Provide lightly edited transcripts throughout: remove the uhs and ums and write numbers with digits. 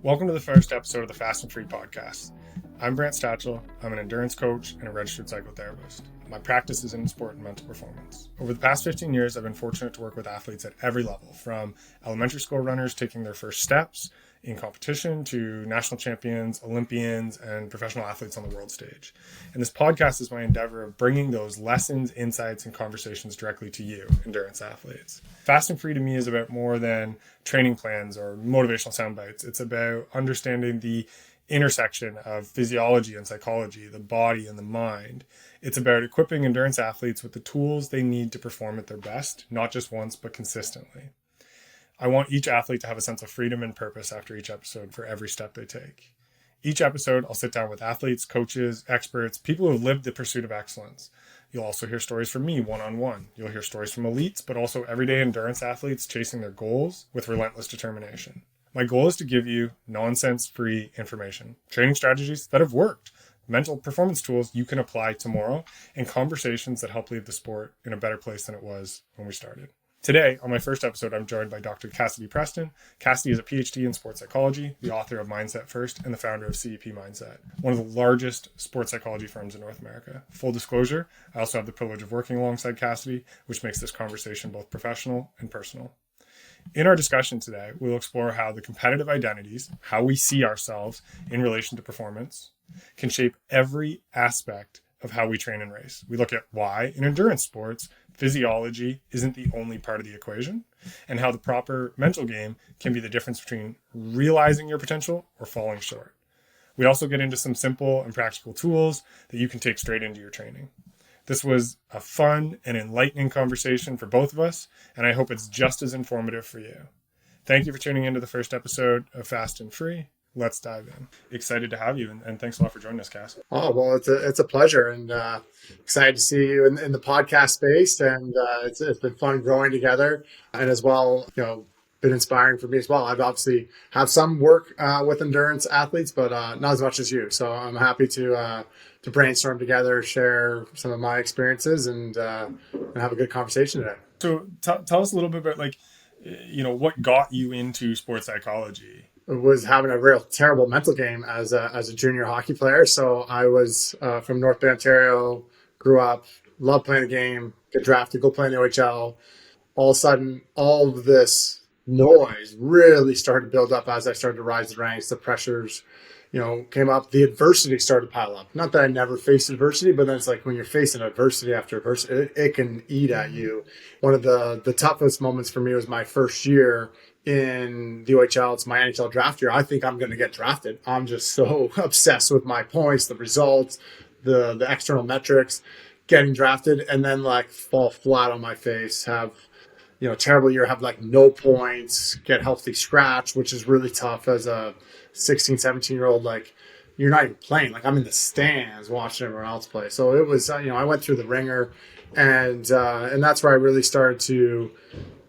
Welcome to the first episode of the Fast and Free podcast. I'm Brant Stachel. I'm an endurance coach and a registered psychotherapist. My practice is in sport and mental performance. Over the past 15 years, I've been fortunate to work with athletes at every level, from elementary school runners taking their first steps in competition to national champions, Olympians, and professional athletes on the world stage. And this podcast is my endeavor of bringing those lessons, insights, and conversations directly to you, endurance athletes. Fast and Free to me is about more than training plans or motivational sound bites. It's about understanding the intersection of physiology and psychology, the body and the mind. It's about equipping endurance athletes with the tools they need to perform at their best, not just once, but consistently. I want each athlete to have a sense of freedom and purpose after each episode for every step they take. Each episode, I'll sit down with athletes, coaches, experts, people who have lived the pursuit of excellence. You'll also hear stories from me one-on-one. You'll hear stories from elites, but also everyday endurance athletes chasing their goals with relentless determination. My goal is to give you nonsense-free information, training strategies that have worked, mental performance tools you can apply tomorrow, and conversations that help leave the sport in a better place than it was when we started. Today, on my first episode, I'm joined by Dr. Cassidy Preston. Cassidy is a Ph.D. in sports psychology, the author of Mindset First, and the founder of CEP Mindset, one of the largest sports psychology firms in North America. Full disclosure, I also have the privilege of working alongside Cassidy, which makes this conversation both professional and personal. In our discussion today, we'll explore how the competitive identities, how we see ourselves in relation to performance, can shape every aspect of how we train and race. We look at why in endurance sports, physiology isn't the only part of the equation, and how the proper mental game can be the difference between realizing your potential or falling short. We also get into some simple and practical tools that you can take straight into your training. This was a fun and enlightening conversation for both of us, and I hope it's just as informative for you. Thank you for tuning into the first episode of Fast and Free. Let's dive in. Excited to have you, and thanks a lot for joining us, Cass. Oh, well, it's a pleasure, and excited to see you in the podcast space, and it's been fun growing together, and as well, been inspiring for me as well. I've obviously have some work with endurance athletes, but not as much as you. So I'm happy to brainstorm together, share some of my experiences, and have a good conversation today. So tell us a little bit about what got you into sports psychology. Was having a real terrible mental game as a junior hockey player. So I was from North Bay, Ontario, grew up, loved playing the game, get drafted, go play in the OHL. All of a sudden, all of this noise really started to build up as I started to rise the ranks. The pressures, came up. The adversity started to pile up. Not that I never faced adversity, but then it's like when you're facing adversity after adversity, it can eat at you. One of the toughest moments for me was my first year in the OHL. It's my NHL draft year. I think I'm going to get drafted. I'm just so obsessed with my points, the results, the external metrics, getting drafted, and then fall flat on my face, have terrible year, have no points, get healthy scratch, which is really tough as a 16, 17-year-old. You're not even playing. I'm in the stands watching everyone else play. So it was, I went through the ringer, and that's where I really started to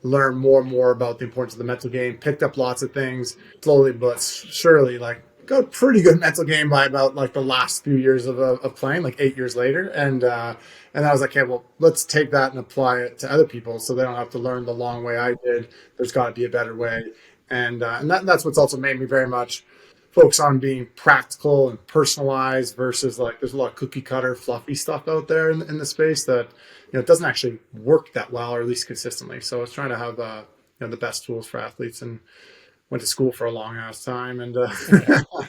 learn more and more about the importance of the mental game, picked up lots of things slowly but surely, got a pretty good mental game by about the last few years of playing, 8 years later. And I was like, okay, well, let's take that and apply it to other people so they don't have to learn the long way I did. There's got to be a better way. And that's what's also made me very much focus on being practical and personalized versus there's a lot of cookie cutter fluffy stuff out there in the space that it doesn't actually work that well, or at least consistently. So I was trying to have the best tools for athletes, and went to school for a long ass time, and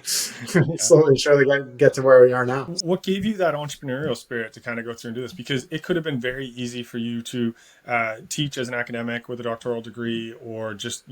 slowly and surely get to where we are now. What gave you that entrepreneurial spirit to kind of go through and do this? Because it could have been very easy for you to teach as an academic with a doctoral degree, or just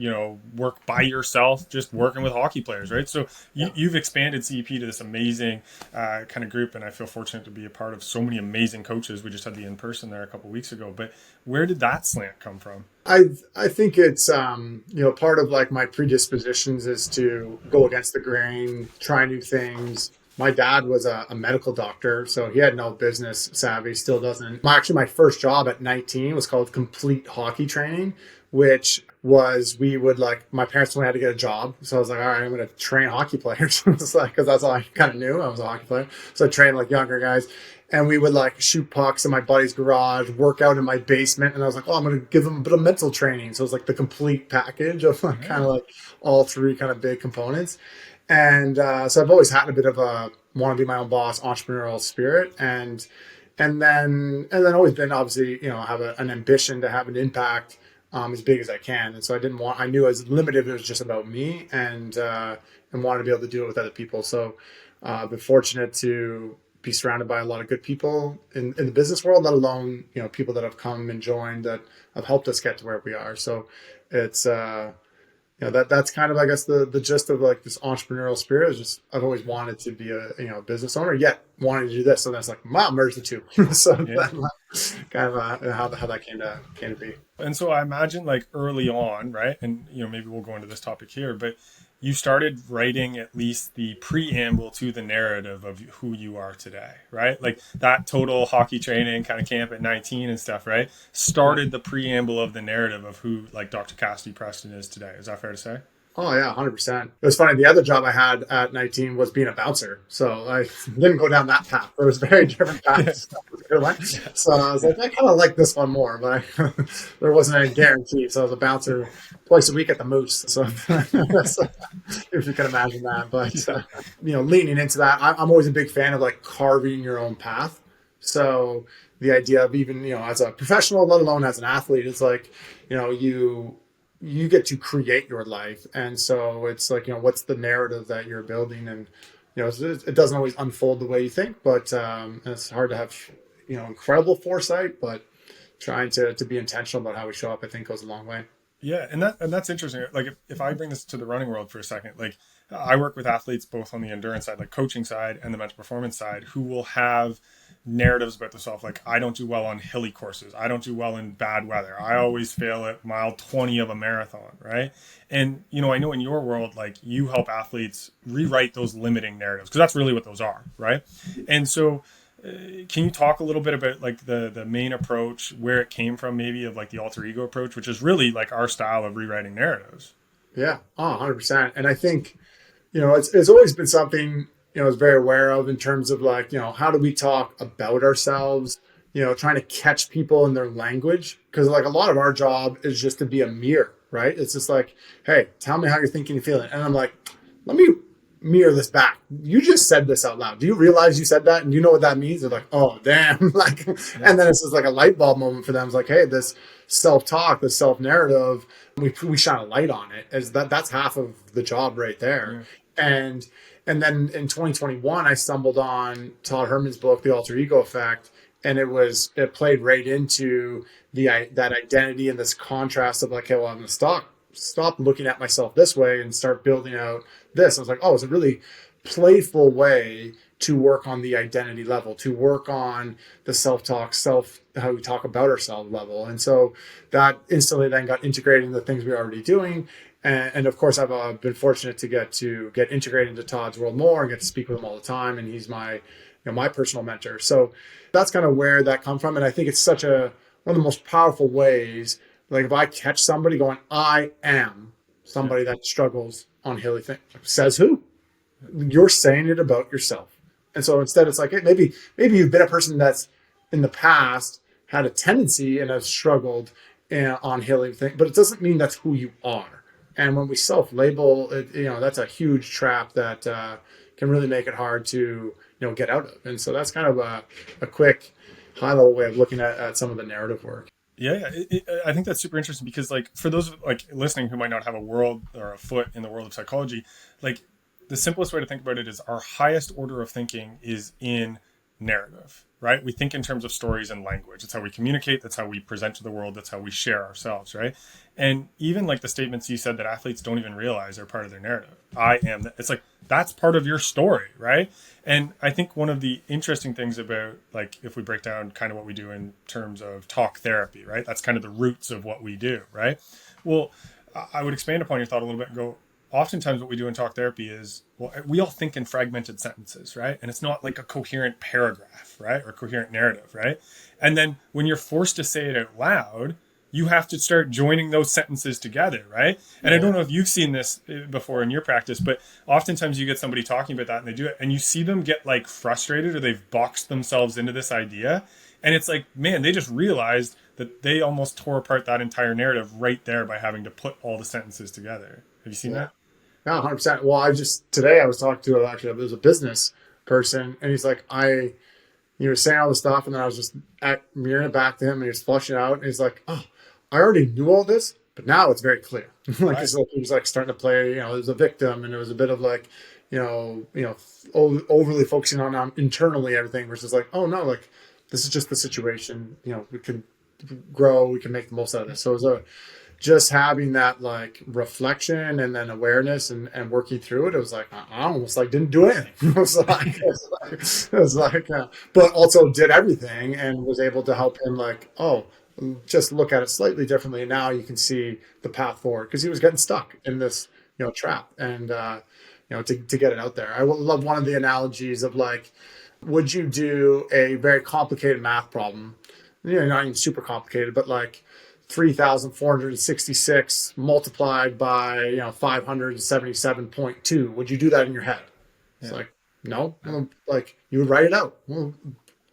work by yourself, just working with hockey players, right? So you've expanded CEP to this amazing kind of group, and I feel fortunate to be a part of so many amazing coaches. We just had the in-person there a couple of weeks ago. But where did that slant come from? I think it's part of my predispositions is to go against the grain, try new things. My dad was a medical doctor, so he had no business savvy, still doesn't. Actually, my first job at 19 was called complete hockey training, which was we would like, my parents told me I had to get a job. So I was like, all right, I'm going to train hockey players. It's like, cause that's all I kind of knew. I was a hockey player. So I trained like younger guys, and we would like shoot pucks in my buddy's garage, work out in my basement. And I was like, oh, I'm going to give them a bit of mental training. So it was like the complete package of like kind of like all three kind of big components. And so I've always had a bit of a want to be my own boss, entrepreneurial spirit. And then always been obviously, have an ambition to have an impact as big as I can. And so I knew as limited, it was just about me, and wanted to be able to do it with other people. So I've been fortunate to be surrounded by a lot of good people in the business world, let alone, people that have come and joined that have helped us get to where we are. So it's, that's kind of, I guess, the gist of like this entrepreneurial spirit is just, I've always wanted to be a business owner, yet wanted to do this. So that's like, wow, merge the two. So that's kind of how that came to be. And so I imagine like early on, right? And, maybe we'll go into this topic here, but you started writing at least the preamble to the narrative of who you are today, right? Like that total hockey training kind of camp at 19 and stuff, right? Started the preamble of the narrative of who like Dr. Cassidy Preston is today. Is that fair to say? Oh yeah, 100%. It was funny. The other job I had at 19 was being a bouncer, so I didn't go down that path. There was very different paths. So I was like, I kind of like this one more, but there wasn't any guarantee. So I was a bouncer twice a week at the Moose. So if you can imagine that, but leaning into that, I'm always a big fan of like carving your own path. So the idea of even as a professional, let alone as an athlete, it's like you get to create your life. And so it's like, what's the narrative that you're building? And, it doesn't always unfold the way you think, but it's hard to have, incredible foresight, but trying to be intentional about how we show up, I think goes a long way. Yeah. And that's interesting. Like if I bring this to the running world for a second, like I work with athletes, both on the endurance side, like coaching side and the mental performance side, who will have narratives about themselves. Like I don't do well on hilly courses. I don't do well in bad weather. I always fail at mile 20 of a marathon. Right. And, I know in your world, like you help athletes rewrite those limiting narratives, because that's really what those are. Right. And so can you talk a little bit about like the main approach, where it came from, maybe of like the alter ego approach, which is really like our style of rewriting narratives? Yeah. Oh, 100%. And I think, it's always been something, I was very aware of in terms of like, how do we talk about ourselves, trying to catch people in their language. Because like a lot of our job is just to be a mirror, right? It's just like, hey, tell me how you're thinking and feeling. And I'm like, let me mirror this back. You just said this out loud. Do you realize you said that? And you know what that means? They're like, oh, damn. Like, and then it's just like a light bulb moment for them. It's like, hey, this self-talk, this self-narrative, we shine a light on it. That's half of the job right there. Yeah. And then in 2021, I stumbled on Todd Herman's book, The Alter Ego Effect, and it played right into that identity and this contrast of like, hey, well, I'm going to stop looking at myself this way and start building out this. I was like, oh, it's a really playful way to work on the identity level, to work on the self-talk, how we talk about ourselves level. And so that instantly then got integrated into the things we were already doing. And of course, I've been fortunate to get integrated into Todd's world more and get to speak with him all the time. And he's my personal mentor. So that's kind of where that comes from. And I think it's such one of the most powerful ways. Like if I catch somebody going, I am somebody that struggles on hilly things, says who? You're saying it about yourself. And so instead it's like, hey, maybe you've been a person that's in the past had a tendency and has struggled on hilly things, but it doesn't mean that's who you are. And when we self-label, that's a huge trap that can really make it hard to, get out of. And so that's kind of a quick, high-level way of looking at some of the narrative work. Yeah, I think that's super interesting because, like, for those like listening who might not have a world or a foot in the world of psychology, like the simplest way to think about it is our highest order of thinking is in narrative, right? We think in terms of stories and language. That's how we communicate. That's how we present to the world. That's how we share ourselves, right? And even like the statements you said that athletes don't even realize are part of their narrative. I am. It's like, that's part of your story, right? And I think one of the interesting things about, like, if we break down kind of what we do in terms of talk therapy, right? That's kind of the roots of what we do, right? Well, I would expand upon your thought a little bit and go, oftentimes what we do in talk therapy is, well, we all think in fragmented sentences, right? And it's not like a coherent paragraph, right? Or coherent narrative, right? And then when you're forced to say it out loud, you have to start joining those sentences together, right? And I don't know if you've seen this before in your practice, but oftentimes you get somebody talking about that and they do it and you see them get like frustrated or they've boxed themselves into this idea. And it's like, man, they just realized that they almost tore apart that entire narrative right there by having to put all the sentences together. Have you seen that? Yeah, 100%. Well, today I was talking to actually, it was a business person, and he's like, he was saying all this stuff, and then I was just mirroring it back to him, and he was flushing it out, and he's like, oh, I already knew all this, but now it's very clear. Like, right. He was like starting to play, you know, there's a victim, and it was a bit of like, overly focusing on internally everything versus like, oh no, like this is just the situation, you know, we can grow, we can make the most out of this. So it was just having that like reflection and then awareness and working through it. It was like, I almost like didn't do anything. But also did everything and was able to help him like, oh, just look at it slightly differently. And now you can see the path forward because he was getting stuck in this, you know, trap and, to get it out there. I love one of the analogies of like, would you do a very complicated math problem? You know, not even super complicated, but like 3,466 multiplied by 577.2. Would you do that in your head? It's like, no. Well, like you would write it out. Well,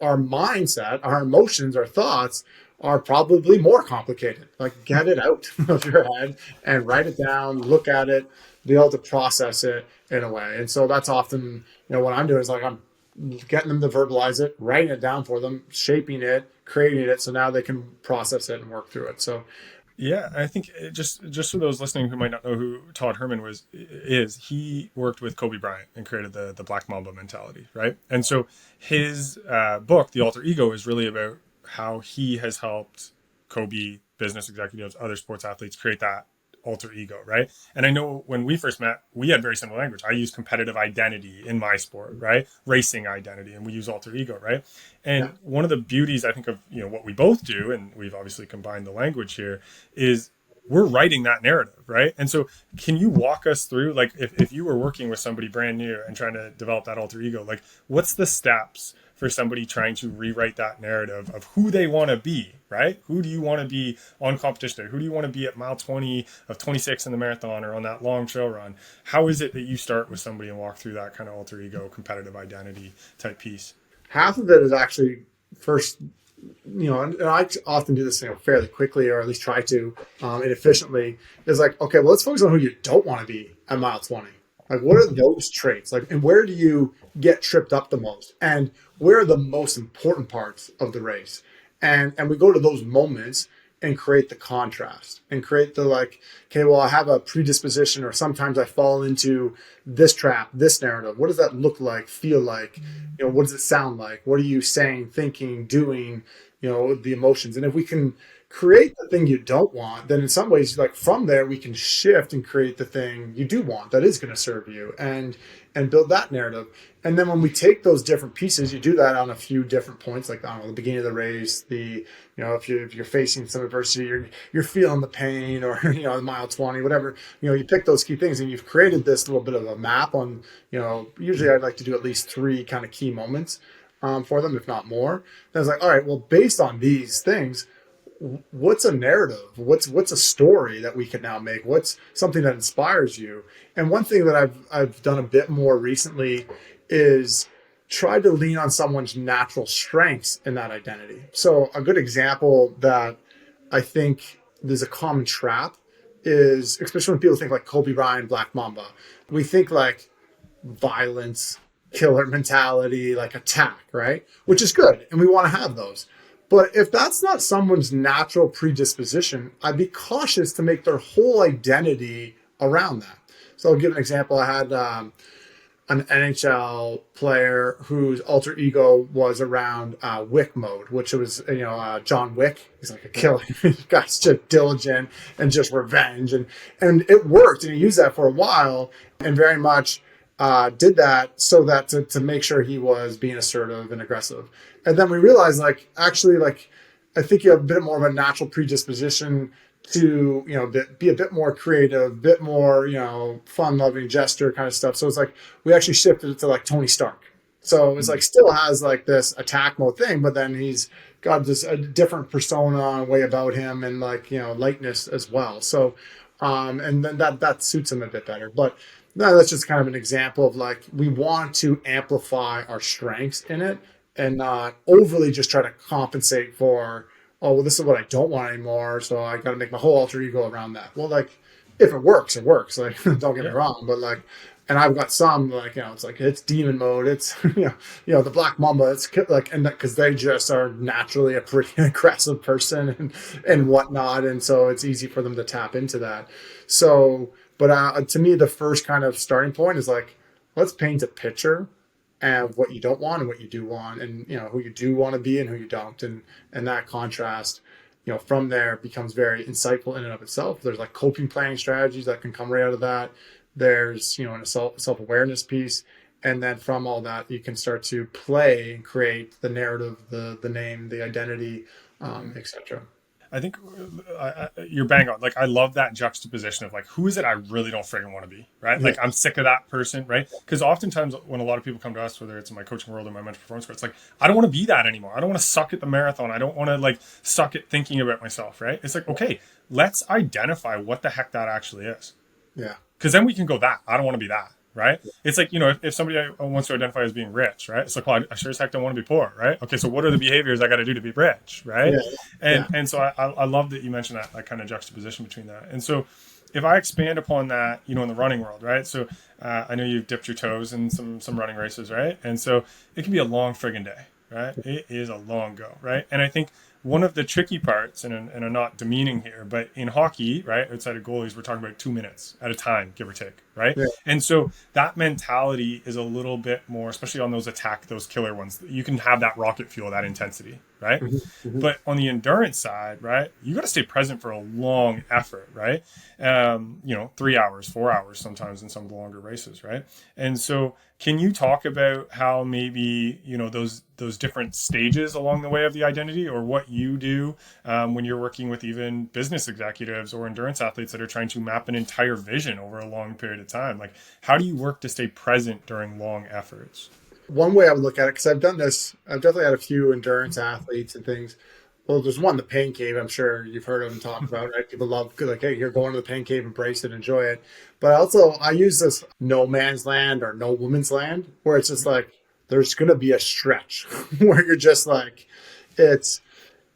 our mindset, our emotions, our thoughts are probably more complicated. Like get it out of your head and write it down, look at it, be able to process it in a way. And so that's often, what I'm doing is like I'm getting them to verbalize it, writing it down for them, shaping it, creating it, so now they can process it and work through it. So, yeah, I think just for those listening who might not know who Todd Herman is, he worked with Kobe Bryant and created the Black Mamba mentality, right? And so his book, The Alter Ego, is really about how he has helped Kobe, business executives, other sports athletes create that alter ego, right? And I know when we first met, we had very similar language. I use competitive identity in my sport, right? Racing identity, and we use alter ego, right? And one of the beauties, I think, of what we both do, and we've obviously combined the language here, is we're writing that narrative, right? And so can you walk us through, like, if you were working with somebody brand new and trying to develop that alter ego, like, what's the steps for somebody trying to rewrite that narrative of who they want to be, right? Who do you want to be on competition day? Who do you want to be at mile 20 of 26 in the marathon or on that long trail run? How is it that you start with somebody and walk through that kind of alter ego, competitive identity type piece? Half of it is actually first, and I often do this fairly quickly, or at least try to, and efficiently, is like, okay, well, let's focus on who you don't want to be at mile 20. Like, what are those traits? Like, and where do you get tripped up the most? And where are the most important parts of the race? And we go to those moments and create the contrast and create the like, okay, well, I have a predisposition, or sometimes I fall into this trap, this narrative. What does that look like, feel like? What does it sound like? What are you saying, thinking, doing, the emotions? And if we can create the thing you don't want, then in some ways, like from there, we can shift and create the thing you do want that is going to serve you and build that narrative. And then when we take those different pieces, you do that on a few different points, like, I don't know, the beginning of the race, if you're facing some adversity, you're feeling the pain, or, mile 20, whatever, you pick those key things and you've created this little bit of a map on, usually I'd like to do at least 3 kind of key moments for them, if not more. Then it's like, all right, well, based on these things, what's a narrative? What's a story that we can now make? What's something that inspires you? And one thing that I've done a bit more recently is try to lean on someone's natural strengths in that identity. So a good example that I think there's a common trap is, especially when people think like Kobe Bryant, Black Mamba, we think like violence, killer mentality, like attack, right? Which is good. And we want to have those. But if that's not someone's natural predisposition, I'd be cautious to make their whole identity around that. So I'll give an example. I had an NHL player whose alter ego was around Wick mode, which was, John Wick. He's like a killer. Guy's just diligent and just revenge. And it worked. And he used that for a while and very much did that so that to make sure he was being assertive and aggressive. And then we realized, like, actually, like, I think you have a bit more of a natural predisposition to, be a bit more creative, a bit more, fun-loving gesture kind of stuff. So it's like we actually shifted it to like Tony Stark. So it's like still has like this attack mode thing, but then he's got this a different persona way about him and like, lightness as well. So and then that suits him a bit better. But no, that's just kind of an example of like we want to amplify our strengths in it and not overly just try to compensate for, oh well, this is what I don't want anymore, so I got to make my whole alter ego around that. Well, like if it works, it works. Like don't get me wrong, but like, and I've got some like it's like it's demon mode. It's the Black Mamba. It's like and because they just are naturally a pretty aggressive person and whatnot, and so it's easy for them to tap into that. So, but to me, the first kind of starting point is like let's paint a picture of what you don't want and what you do want, and who you do want to be and who you don't, and that contrast. From there becomes very insightful in and of itself. There's like coping planning strategies that can come right out of that. There's an self-awareness piece, and then from all that you can start to play and create the narrative, the name, the identity, etc. I think you're bang on. Like, I love that juxtaposition of like, who is it I really don't friggin' want to be, right? Yeah. Like, I'm sick of that person, right? Because oftentimes when a lot of people come to us, whether it's in my coaching world or my mental performance world, it's like, I don't want to be that anymore. I don't want to suck at the marathon. I don't want to like suck at thinking about myself, right? It's like, okay, let's identify what the heck that actually is. Yeah. Because then we can go that. I don't want to be that. Right? It's like, if somebody wants to identify as being rich, right? It's like, well, I sure as heck don't want to be poor, right? Okay, so what are the behaviors I got to do to be rich, right? Yeah. And so I love that you mentioned that kind of juxtaposition between that. And so if I expand upon that, in the running world, right? So I know you've dipped your toes in some running races, right? And so it can be a long friggin' day, right? It is a long go, right? And I think one of the tricky parts, and I'm not demeaning here, but in hockey, right, outside of goalies, we're talking about 2 minutes at a time, give or take, right? Yeah. And so that mentality is a little bit more, especially on those killer ones. You can have that rocket fuel, that intensity, right? Mm-hmm. But on the endurance side, right, you got to stay present for a long effort, right? 3 hours, 4 hours sometimes in some longer races, right? And so can you talk about how maybe, those different stages along the way of the identity, or what you do when you're working with even business executives or endurance athletes that are trying to map an entire vision over a long period of time? Like, how do you work to stay present during long efforts? One way I would look at it, because I've done this, I've definitely had a few endurance athletes and things. Well, there's one, the pain cave. I'm sure you've heard of them talk about, right? People love, like, hey, you're going to the pain cave, embrace it, enjoy it. But also, I use this no man's land or no woman's land, where it's just like, there's going to be a stretch where you're just like, it's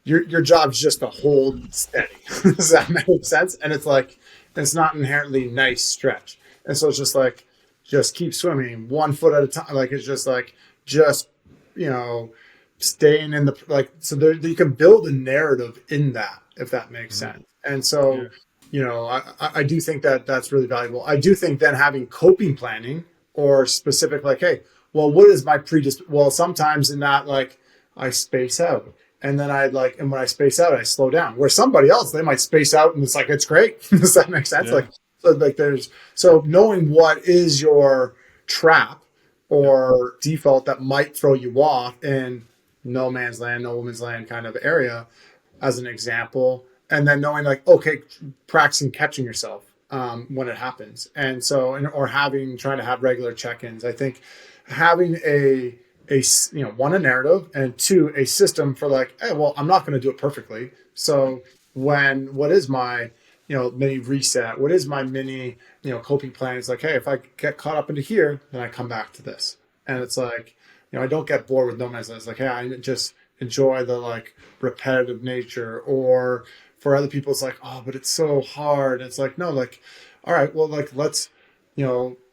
your job's just to hold steady. Does that make sense? And it's like, it's not inherently nice stretch. And so it's just like, just keep swimming 1 foot at a time. Like, it's just like, staying in the, like, so there, you can build a narrative in that, if that makes sense. And so, I do think that that's really valuable. I do think then having coping planning or specific, like, hey, well, what is my well, sometimes in that, like, I space out. And then and when I space out, I slow down. Where somebody else, they might space out and it's like, it's great. Does that make sense? Yeah. So knowing what is your trap or default that might throw you off in no man's land, no woman's land kind of area, as an example. And then knowing, like, okay, practicing catching yourself when it happens. And so, or trying to have regular check-ins. I think having a one, a narrative, and two, a system for like, hey, well, I'm not going to do it perfectly. So what is my, mini reset? What is my mini, coping plan? It's like, hey, if I get caught up into here, then I come back to this. And it's like, I don't get bored with no man's land. It's like, hey, I just enjoy the like repetitive nature. Or for other people, it's like, oh, but it's so hard. And it's like, no, like, all right, well, like, let's,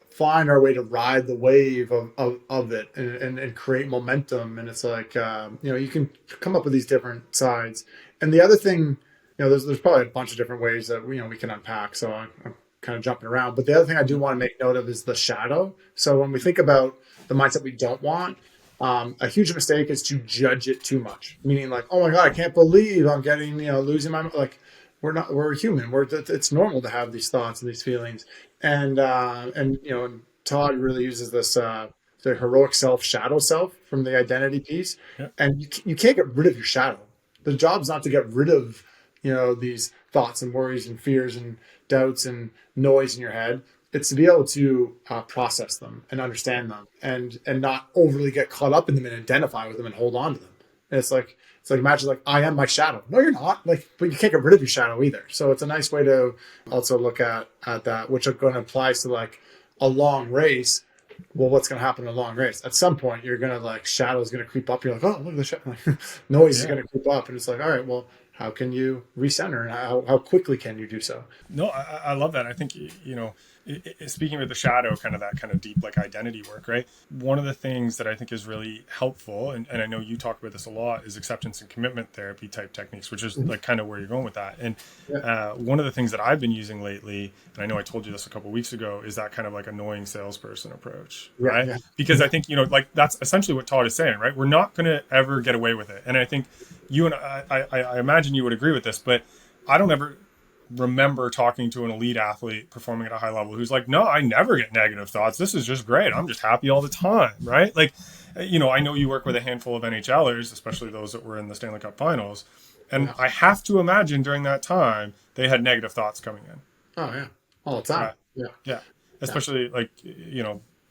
find our way to ride the wave of it and create momentum. And it's like, you can come up with these different sides. And the other thing, there's probably a bunch of different ways that, we can unpack. So I'm kind of jumping around. But the other thing I do want to make note of is the shadow. So when we think about the mindset we don't want, a huge mistake is to judge it too much. Meaning like, oh my God, I can't believe I'm getting, losing my, like, we're human. It's normal to have these thoughts and these feelings. And Todd really uses this, the heroic self, shadow self from the identity piece. Yeah. And you can't get rid of your shadow. The job's not to get rid of, these thoughts and worries and fears and doubts and noise in your head. it's to be able to process them and understand them and not overly get caught up in them and identify with them and hold on to them. And it's like imagine like I am my shadow. No, you're not. Like, but you can't get rid of your shadow either. So it's a nice way to also look at that, which are going to apply to like a long race. Well, what's going to happen in a long race? At some point, you're going to like shadow is going to creep up. You're like, oh, look at the shadow. Like, noise is going to creep up, and it's like, all right, well, how can you recenter and how quickly can you do so? No, I love that. I think, speaking with the shadow, kind of that kind of deep like identity work, right? One of the things that I think is really helpful, and I know you talk about this a lot, is acceptance and commitment therapy type techniques, which is like kind of where you're going with that. And one of the things that I've been using lately, and I know I told you this a couple of weeks ago, is that kind of like annoying salesperson approach, right? Yeah. Because I think, like that's essentially what Todd is saying, right? We're not going to ever get away with it. And I think you and I imagine you would agree with this, but I don't ever remember talking to an elite athlete performing at a high level who's like, no, I never get negative thoughts. This is just great. I'm just happy all the time, right? Like, I know you work with a handful of NHLers, especially those that were in the Stanley Cup finals. And I have to imagine during that time, they had negative thoughts coming in. Oh, yeah. All the time. Right? Yeah. Especially like,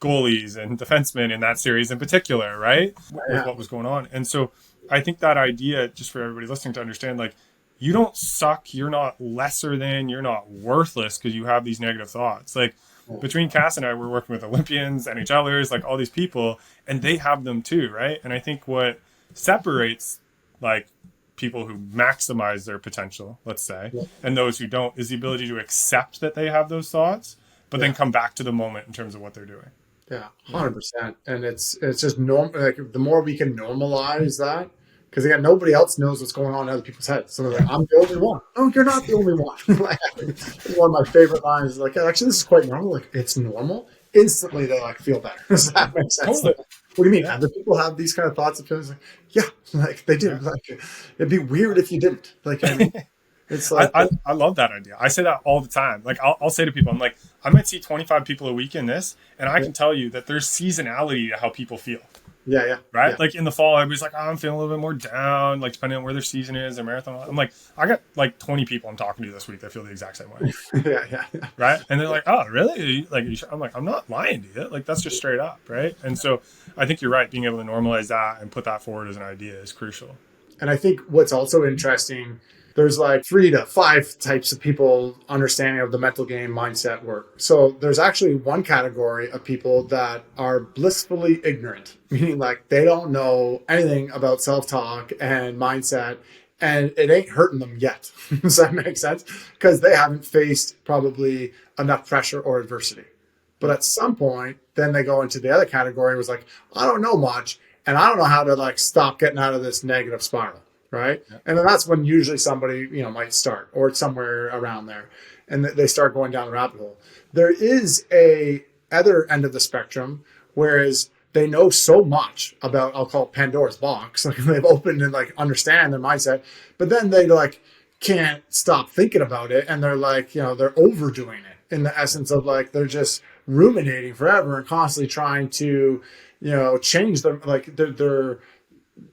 goalies and defensemen in that series in particular, right? With what was going on. And so I think that idea, just for everybody listening to understand, like, you don't suck, you're not lesser than, you're not worthless because you have these negative thoughts. Like, between Cass and I, we're working with Olympians, NHLers, like all these people, and they have them too, right? And I think what separates like people who maximize their potential, let's say, and those who don't, is the ability to accept that they have those thoughts, but then come back to the moment in terms of what they're doing. Yeah, 100%. And it's just normal. Like, the more we can normalize that, because again, nobody else knows what's going on in other people's heads. So they're like, I'm the only one. Oh, you're not the only one. Like, one of my favorite lines is like, actually, this is quite normal. Like, it's normal. Instantly, they like feel better. Does that make sense? Totally. Like, what do you mean? Other people have these kind of thoughts and feelings? Like, yeah, like they do. Yeah. Like, it'd be weird if you didn't. Like, I mean, it's like I love that idea. I say that all the time. Like, I'll say to people, I'm like, I might see 25 people a week in this, and I can tell you that there's seasonality to how people feel. Yeah. Right? Yeah. Like in the fall, everybody's like, oh, I'm feeling a little bit more down, like depending on where their season is, their marathon. I'm like, I got like 20 people I'm talking to this week that feel the exact same way. Yeah. Right? And they're like, oh, really? Like, I'm like, I'm not lying to you. Like, that's just straight up. Right? And so I think you're right. Being able to normalize that and put that forward as an idea is crucial. And I think what's also interesting, there's like 3 to 5 types of people understanding of the mental game mindset work. So there's actually one category of people that are blissfully ignorant, meaning like they don't know anything about self-talk and mindset, and it ain't hurting them yet. Does that make sense? Because they haven't faced probably enough pressure or adversity. But at some point, then they go into the other category, was like, I don't know much, and I don't know how to like stop getting out of this negative spiral. Right. Yeah. And then that's when usually somebody, might start, or somewhere around there, and they start going down the rabbit hole. There is a other end of the spectrum, whereas they know so much about, I'll call it Pandora's box. Like, they've opened and like understand their mindset, but then they like can't stop thinking about it. And they're like, they're overdoing it in the essence of like, they're just ruminating forever and constantly trying to, change them. Like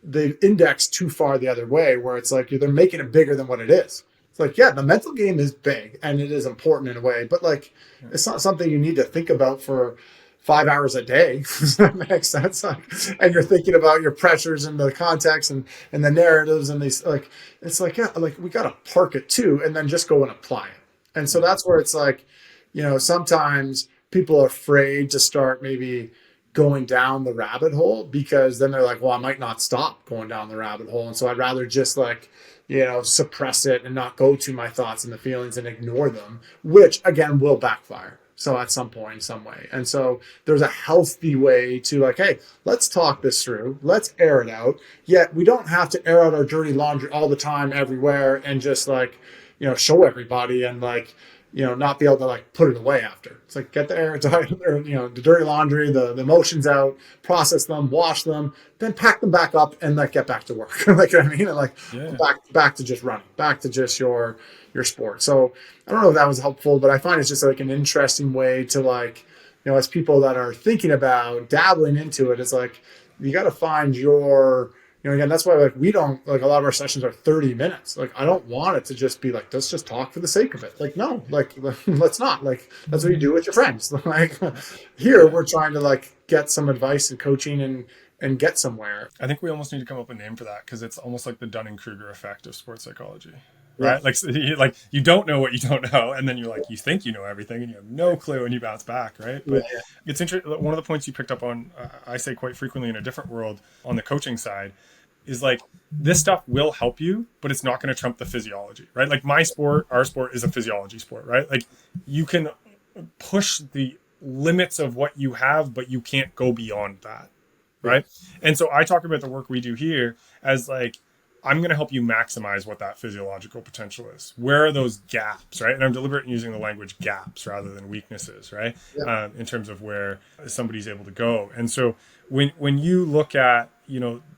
they index too far the other way, where it's like they're making it bigger than what it is. It's like, yeah, the mental game is big and it is important in a way, but like, it's not something you need to think about for 5 hours a day. Does that make sense? Like, and you're thinking about your pressures and the context and the narratives and these, like, it's like, yeah, like we got to park it too, and then just go and apply it. And so that's where it's like, sometimes people are afraid to start maybe going down the rabbit hole, because then they're like, well, I might not stop going down the rabbit hole. And so I'd rather just like, suppress it and not go to my thoughts and the feelings and ignore them, which again will backfire. So at some point, some way. And so there's a healthy way to like, hey, let's talk this through. Let's air it out. Yet we don't have to air out our dirty laundry all the time, everywhere, and just like, show everybody and like, not be able to like put it away after. It's like, get the air, the dirty laundry, the emotions out, process them, wash them, then pack them back up and like get back to work. Like, I mean, and like back to just running, back to just your sport. So I don't know if that was helpful, but I find it's just like an interesting way to like, as people that are thinking about dabbling into it, it's like, you got to find your Again, that's why like we don't like a lot of our sessions are 30 minutes. Like I don't want it to just be like, let's just talk for the sake of it. Like, no, like let's not. Like that's what you do with your friends. Like here Yeah. we're trying to like get some advice and coaching and get somewhere. I think we almost need to come up with a name for that because it's almost like the Dunning-Kruger effect of sports psychology, Yeah. right? Like you don't know what you don't know, and then you're like you think you know everything, and you have no clue, and you bounce back, right? Yeah. But it's interesting. One of the points you picked up on, I say quite frequently in a different world on the coaching side, is like this stuff will help you, but it's not going to trump the physiology, right? Like my sport, our sport is a physiology sport, right? Like you can push the limits of what you have, but you can't go beyond that, right? And so I talk about the work we do here as like, I'm going to help you maximize what that physiological potential is. Where are those gaps, right? And I'm deliberate in using the language gaps rather than weaknesses, right? In terms of where somebody's able to go. And so when you look at,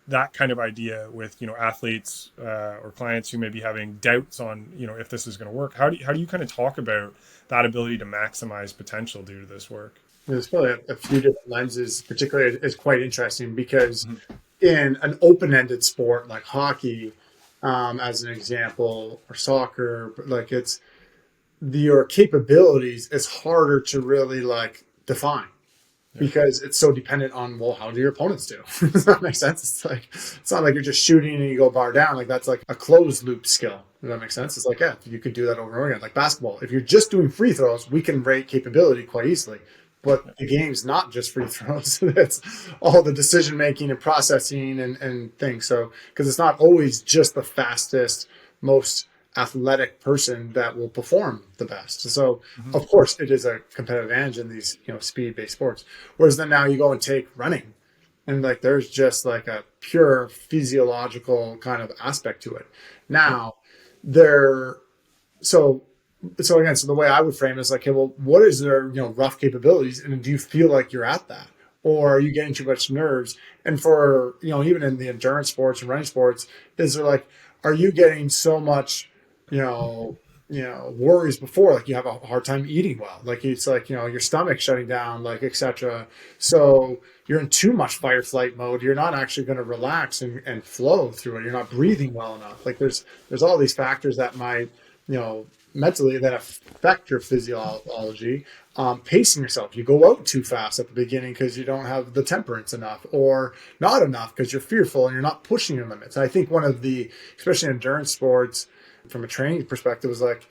that kind of idea with, athletes or clients who may be having doubts on, if this is going to work, how do you kind of talk about that ability to maximize potential due to this work? There's probably a few different lenses, particularly it's quite interesting because in an open-ended sport like hockey, as an example, or soccer, but like your capabilities is harder to really like define because it's so dependent on, well, how do your opponents do? Does that make sense? It's not like you're just shooting and you go bar down. Like that's like a closed loop skill. Does that make sense? It's like, yeah, you could do that over and over again. Like basketball, if you're just doing free throws, we can rate capability quite easily. But the game's not just free throws. It's all the decision making and processing and things. So, because it's not always just the fastest, most athletic person that will perform the best. So, of course, it is a competitive advantage in these, speed based sports. Whereas then now you go and take running, and like there's just like a pure physiological kind of aspect to it. Now, there, so again, so the way I would frame it is like, okay, well, what is their rough capabilities, and do you feel like you're at that, or are you getting too much nerves? And for even in the endurance sports and running sports, is there like, are you getting so much worries before, like you have a hard time eating well, like it's like your stomach shutting down, like etc. So you're in too much fight or flight mode. You're not actually going to relax and flow through it. You're not breathing well enough. Like there's all these factors that might mentally that affect your physiology. Pacing yourself, you go out too fast at the beginning because you don't have the temperance enough, or not enough because you're fearful and you're not pushing your limits. And I think one of the, especially in endurance sports, from a training perspective, is like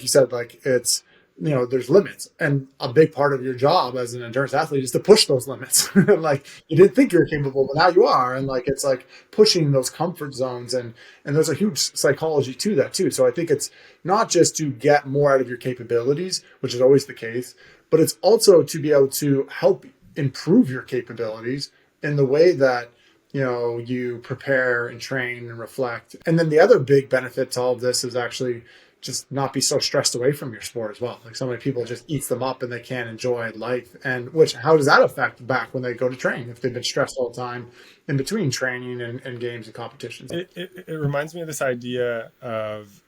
you said, like it's there's limits, and a big part of your job as an endurance athlete is to push those limits. Like you didn't think you were capable, but now you are, and like it's like pushing those comfort zones, and there's a huge psychology to that too. So I think it's not just to get more out of your capabilities, which is always the case, but it's also to be able to help improve your capabilities in the way that you prepare and train and reflect. And then the other big benefit to all of this is actually just not be so stressed away from your sport as well. Like so many people just eats them up and they can't enjoy life. And how does that affect back when they go to train if they've been stressed all the time in between training and games and competitions? It reminds me of this idea of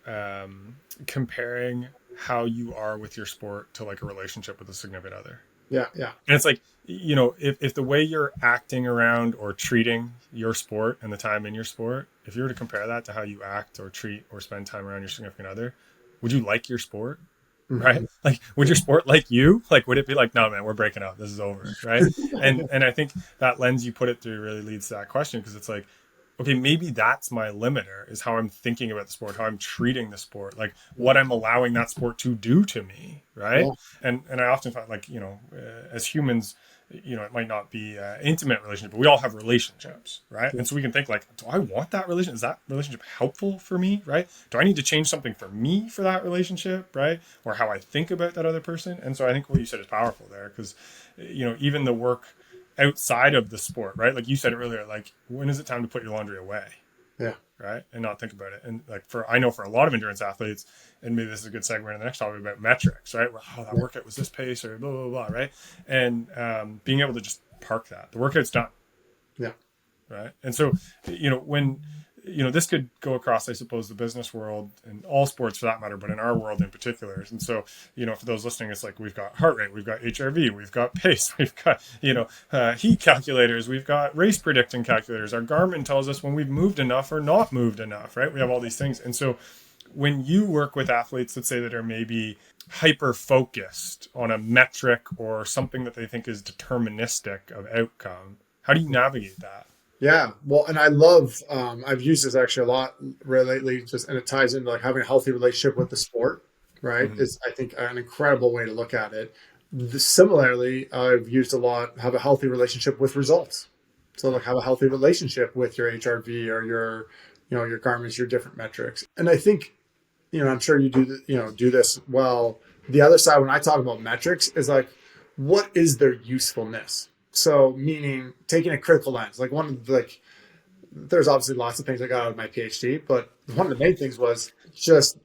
comparing how you are with your sport to like a relationship with a significant other. Yeah. And it's like, if the way you're acting around or treating your sport and the time in your sport, if you were to compare that to how you act or treat or spend time around your significant other, would you like your sport? Right? Like, would your sport like you? Like, would it be like, no, man, we're breaking up. This is over. Right. And I think that lens you put it through really leads to that question, because it's like, okay, maybe that's my limiter, is how I'm thinking about the sport, how I'm treating the sport, like what I'm allowing that sport to do to me. Right. Yeah. And I often find like, as humans, it might not be an intimate relationship, but we all have relationships, right? And so we can think like, do I want that relationship? Is that relationship helpful for me, right? Do I need to change something for me for that relationship, right? Or how I think about that other person? And so I think what you said is powerful there, because, even the work outside of the sport, right? Like you said earlier, like when is it time to put your laundry away? Yeah. Right. And not think about it. And like I know for a lot of endurance athletes, and maybe this is a good segue into the next topic about metrics, right? Well, that workout was this pace or blah, blah, blah, right? And being able to just park that. The workout's done. Yeah. Right. And so, when this could go across, I suppose, the business world and all sports for that matter, but in our world in particular. And so, for those listening, it's like we've got heart rate, we've got HRV, we've got pace, we've got, heat calculators, we've got race predicting calculators. Our Garmin tells us when we've moved enough or not moved enough, right? We have all these things. And so when you work with athletes, let's say that are maybe hyper focused on a metric or something that they think is deterministic of outcome, how do you navigate that? Yeah, well, and I love, I've used this actually a lot lately, and it ties into like having a healthy relationship with the sport, right? Mm-hmm. Is, I think, an incredible way to look at it. Similarly, I've used a lot, have a healthy relationship with results. So like have a healthy relationship with your HRV or your Garmin's, your different metrics. And I think, I'm sure you do this well. The other side, when I talk about metrics, is like, what is their usefulness? So meaning taking a critical lens, like there's obviously lots of things I got out of my PhD, but one of the main things was just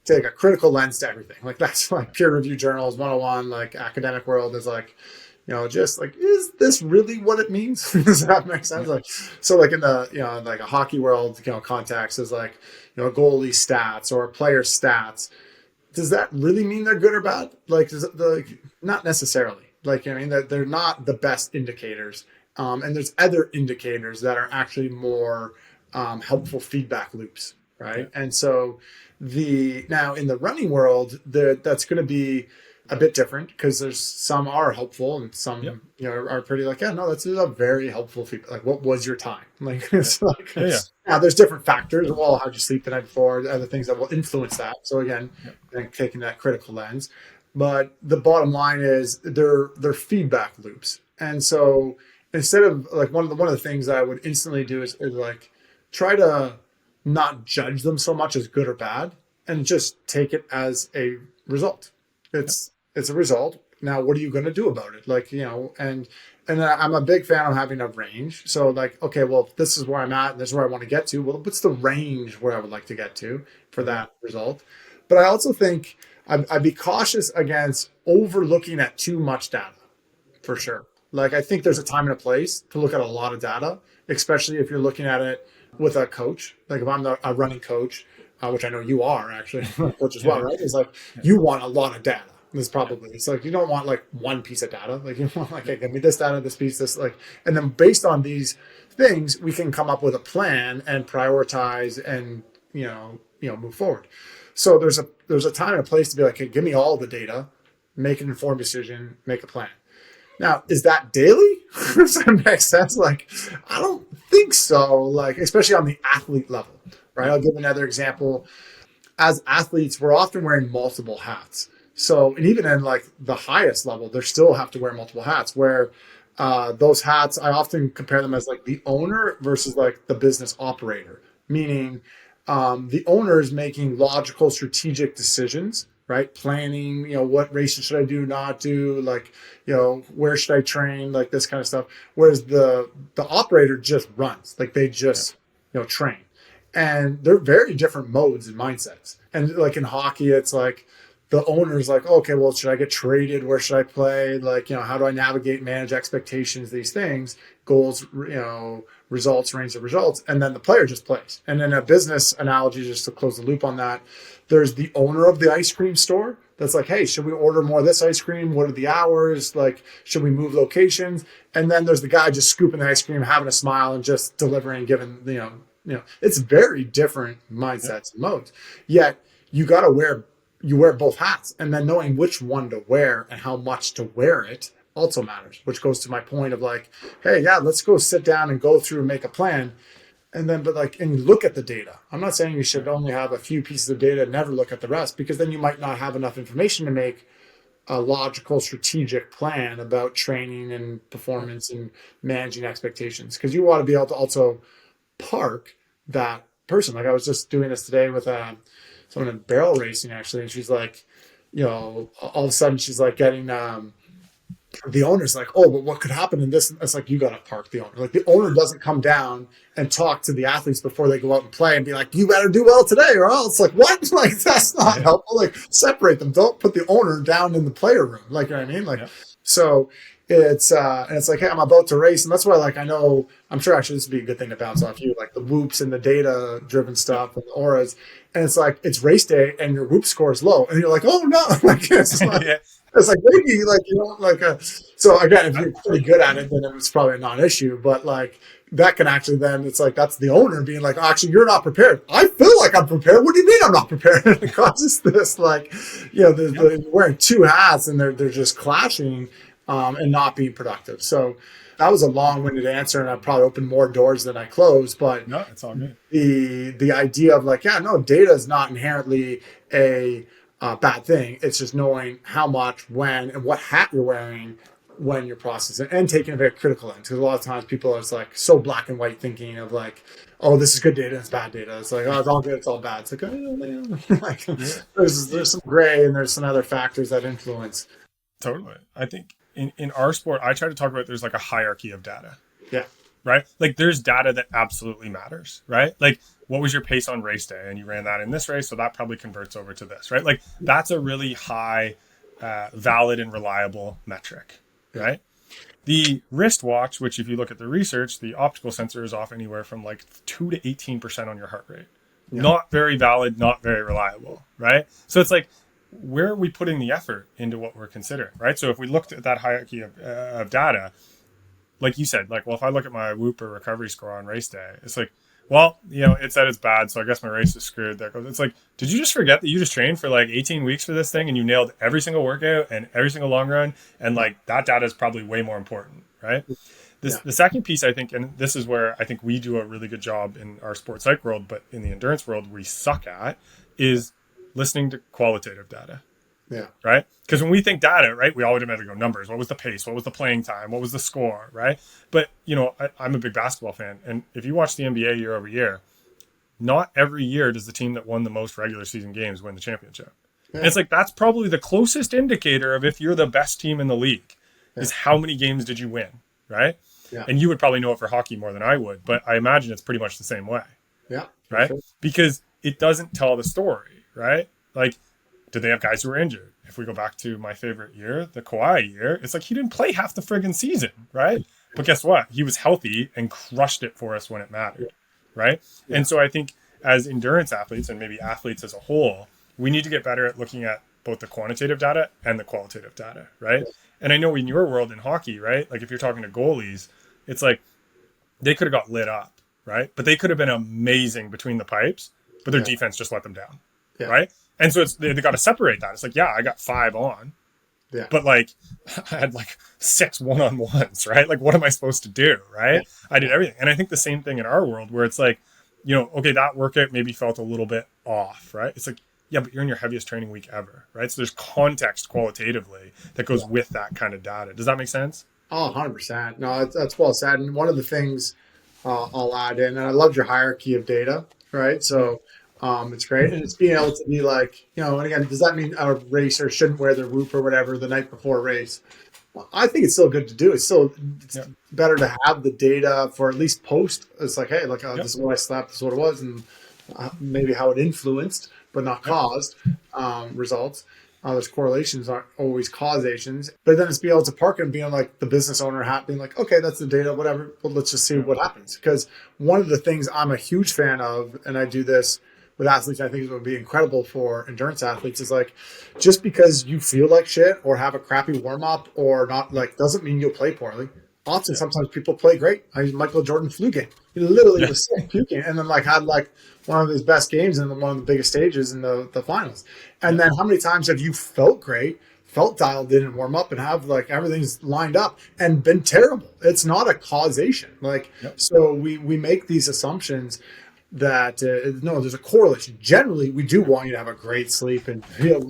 take a critical lens to everything. Like that's like peer review journals 101, like academic world is like, just like, is this really what it means? Does that make sense? Like, so like in the, like a hockey world, context is like, goalie stats or player stats. Does that really mean they're good or bad? Like, not necessarily. Like, that they're not the best indicators. And there's other indicators that are actually more helpful feedback loops, right? Yeah. And so now in the running world, that's going to be a bit different because there's some are helpful and some, are pretty like, no, that's a very helpful feedback. Like, what was your time? Like, it's like, now there's different factors. Well, how'd you sleep the night before? Other things that will influence that. So again, taking that critical lens. But the bottom line is they're feedback loops. And so instead of like one of the things that I would instantly do is like try to not judge them so much as good or bad and just take it as a result. It's a result. Now, what are you going to do about it? Like, and I'm a big fan of having a range. So like, okay, well, this is where I'm at and this is where I want to get to. Well, what's the range where I would like to get to for that result? But I also think I'd be cautious against overlooking at too much data, for sure. Like, I think there's a time and a place to look at a lot of data, especially if you're looking at it with a coach. Like if I'm a running coach, which I know you are actually a coach as well, right? It's like you want a lot of data. It's like you don't want like one piece of data. Like you want like, hey, give me this data, this piece, this like, and then based on these things, we can come up with a plan and prioritize and move forward. So there's a time and a place to be like, hey, give me all the data, make an informed decision, make a plan. Now, is that daily? Does that make sense? Like, I don't think so. Like, especially on the athlete level, right? I'll give another example. As athletes, we're often wearing multiple hats. So, and even in like the highest level, they still have to wear multiple hats where those hats, I often compare them as like the owner versus like the business operator, meaning the owner is making logical, strategic decisions, right? Planning, what races should I do, not do, like, where should I train, like this kind of stuff. Whereas the operator just runs, like they just, train. And they're very different modes and mindsets. And like in hockey, it's like the owner's like, okay, well, should I get traded? Where should I play? Like, how do I navigate, manage expectations, these things, goals, results, range of results. And then the player just plays. And then a business analogy, just to close the loop on that, there's the owner of the ice cream store that's like, hey, should we order more of this ice cream? What are the hours? Like, should we move locations? And then there's the guy just scooping the ice cream, having a smile and just delivering, giving, it's very different mindsets and modes. Yet you got to wear both hats, and then knowing which one to wear and how much to wear it also matters, which goes to my point of like, hey, let's go sit down and go through and make a plan. And then, and look at the data. I'm not saying you should only have a few pieces of data and never look at the rest, because then you might not have enough information to make a logical, strategic plan about training and performance and managing expectations. Because you want to be able to also park that person. Like I was just doing this today with someone in barrel racing actually, and she's like, all of a sudden she's like getting the owner's like, oh, but what could happen in this? It's like, you got to park the owner. Like the owner doesn't come down and talk to the athletes before they go out and play and be like, you better do well today or else. Like, what? Like, that's not helpful. Like, separate them. Don't put the owner down in the player room. Like, you know what I mean? Like, so And it's like, hey, I'm about to race. And that's why, like, I know, I'm sure actually this would be a good thing to bounce off you, like the whoops and the data driven Yeah. stuff and the auras. And it's like, it's race day and your whoop score is low. And you're like, oh no, like, Yeah. it's like maybe like, like so again, if I- you're pretty good at it, then it's probably a non-issue, but like that can actually, then it's like, that's the owner being like, oh, actually, you're not prepared. I feel like I'm prepared. What do you mean I'm not prepared? And it causes this, like, you're wearing two hats and they're just clashing, and not being productive. So that was a long-winded answer, and I probably opened more doors than I closed. But No, it's all good. the idea of like, yeah, no, data is not inherently a bad thing. It's just knowing how much, when, and what hat you're wearing when you're processing, and taking a very critical lens. Because a lot of times people are just like so black and white thinking of like, oh, this is good data, it's bad data. It's like, oh, it's all good, it's all bad. It's like, oh, like Yeah, there's some gray and there's some other factors that influence. totally. I think in our sport, I try to talk about there's like a hierarchy of data, Yeah. right? Like there's data that absolutely matters, right? Like what was your pace on race day? And you ran that in this race, so that probably converts over to this, right? Like that's a really high, valid and reliable metric, right? The wristwatch, which if you look at the research, the optical sensor is off anywhere from like 2 to 18% on your heart rate. Yeah. Not very valid, not very reliable, right? So it's like, where are we putting the effort into what we're considering, right? So if we looked at that hierarchy of data, like you said, like, well, if I look at my whoop or recovery score on race day, it's like, well, it said it's bad, so I guess my race is screwed. There goes. It's like, did you just forget that you just trained for like 18 weeks for this thing and you nailed every single workout and every single long run? And like that data is probably way more important, right? Yeah. The second piece, I think, and this is where I think we do a really good job in our sports psych world, but in the endurance world we suck at, is listening to qualitative data. Yeah. Right? Because when we think data, right, we automatically go numbers. What was the pace? What was the playing time? What was the score? Right? But, I'm a big basketball fan. And if you watch the NBA year over year, not every year does the team that won the most regular season games win the championship. Yeah. And it's like, that's probably the closest indicator of if you're the best team in the league, is how many games did you win? Right? Yeah. And you would probably know it for hockey more than I would, but I imagine it's pretty much the same way. Yeah. Right? Sure. Because it doesn't tell the story, right? Like, did they have guys who were injured? If we go back to my favorite year, the Kawhi year, it's like he didn't play half the friggin' season, right? But guess what? He was healthy and crushed it for us when it mattered, right? Yeah. And so I think as endurance athletes and maybe athletes as a whole, we need to get better at looking at both the quantitative data and the qualitative data, right? Yeah. And I know in your world in hockey, right? Like if you're talking to goalies, it's like they could have got lit up, right? But they could have been amazing between the pipes, but their defense just let them down, right? And so they got to separate that. It's like, yeah, I got 5 on, but like I had like 6 one-on-ones, right? Like, what am I supposed to do, right? Yeah. I did everything. And I think the same thing in our world where it's like, okay, that workout maybe felt a little bit off, right? It's like, yeah, but you're in your heaviest training week ever, right? So there's context qualitatively that goes with that kind of data. Does that make sense? Oh, 100%. No, that's well said. And one of the things I'll add in, and I loved your hierarchy of data, right? So it's great. And it's being able to be like, and again, does that mean a racer shouldn't wear their whoop or whatever the night before a race? Well, I think it's still good to do. It's better to have the data for at least post. It's like, hey, look, this is what I slept, this is what it was, and maybe how it influenced, but not caused results. There's correlations, aren't always causations. But then it's being able to park and being like the business owner hat, being like, okay, that's the data, whatever. But let's just see what happens. Because one of the things I'm a huge fan of, and I do this with athletes, I think it would be incredible for endurance athletes, is like, just because you feel like shit or have a crappy warm up or not, like, doesn't mean you'll play poorly. Often, sometimes people play great. I used Michael Jordan flu game. He literally was sick, puking, and then had one of his best games in one of the biggest stages in the finals. And then how many times have you felt great, felt dialed in and warm up and have everything's lined up and been terrible? It's not a causation. So we make these assumptions that no, there's a correlation. Generally, we do want you to have a great sleep and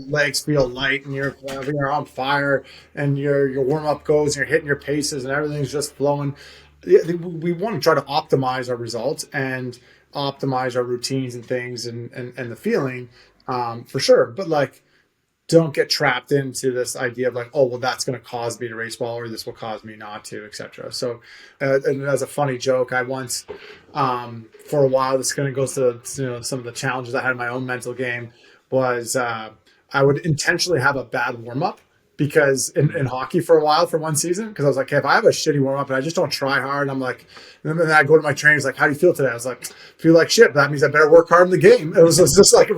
legs feel light and you're on fire and your warm up goes and you're hitting your paces and everything's just flowing. We want to try to optimize our results and optimize our routines and things and the feeling for sure. But don't get trapped into this idea of oh, well, that's going to cause me to race well, or this will cause me not to, etc. So, and as a funny joke, I once, for a while, this kind of goes to some of the challenges I had in my own mental game, was I would intentionally have a bad warm up because in hockey for a while, for one season, because I was like, hey, if I have a shitty warm up and I just don't try hard, and I'm like, and then I go to my trainers like, how do you feel today? I was like, feel like shit. That means I better work hard in the game. It was just like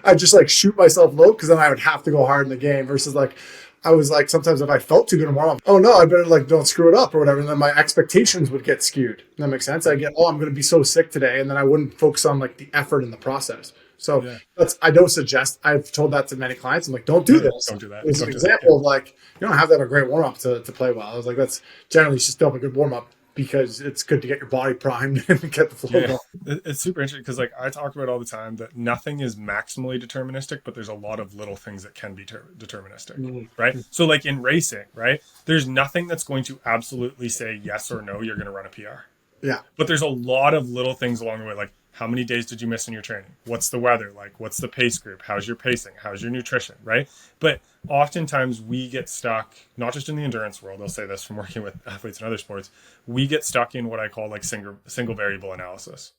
I just like shoot myself low because then I would have to go hard in the game versus like. I was like, sometimes if I felt too good in warm up, oh no, I better like don't screw it up or whatever. And then my expectations would get skewed. That makes sense. I get, oh, I'm going to be so sick today. And then I wouldn't focus on like the effort in the process. So I don't suggest, I've told that to many clients. I'm like, don't do this. Don't do that. It's an example of like, you don't have to have a great warm up to play well. I was like, that's generally just still have a good warm up because it's good to get your body primed and get the flow going. It's super interesting because like I talk about all the time that nothing is maximally deterministic, but there's a lot of little things that can be deterministic, right? So like in racing, right? There's nothing that's going to absolutely say yes or no, you're going to run a PR. Yeah. But there's a lot of little things along the way, like how many days did you miss in your training? What's the weather like? What's the pace group? How's your pacing? How's your nutrition, right? But oftentimes we get stuck, not just in the endurance world, I'll say this from working with athletes in other sports, we get stuck in what I call like single variable analysis,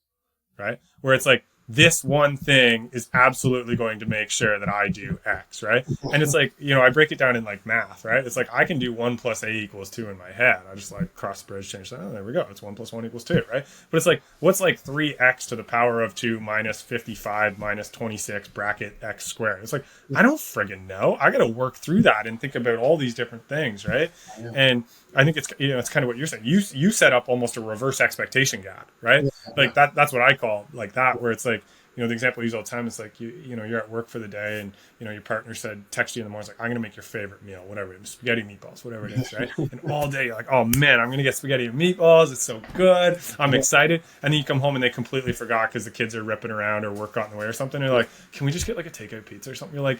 right? Where it's like, this one thing is absolutely going to make sure that I do X, right? And it's like, you know, I break it down in like math, right? It's like I can do 1 + A = 2 in my head. I just like cross the bridge, change that. Oh, there we go. It's 1 + 1 = 2, right? But it's like, what's like 3x to the power of 2 minus 55 minus 26 bracket x squared? It's like, I don't friggin' know. I got to work through that and think about all these different things, right? Yeah. And I think it's, you know, it's kind of what you're saying. You set up almost a reverse expectation gap, right? Yeah. Like that's what I call like that, where it's like, you know, the example I use all the time is like, you know, you're at work for the day and, you know, your partner text you in the morning, like, I'm going to make your favorite meal, whatever it is, spaghetti meatballs, whatever it is, right? And all day you're like, oh man, I'm going to get spaghetti and meatballs. It's so good. I'm excited. And then you come home and they completely forgot because the kids are ripping around or work got in the way or something. And you're like, can we just get like a takeout pizza or something? You're like,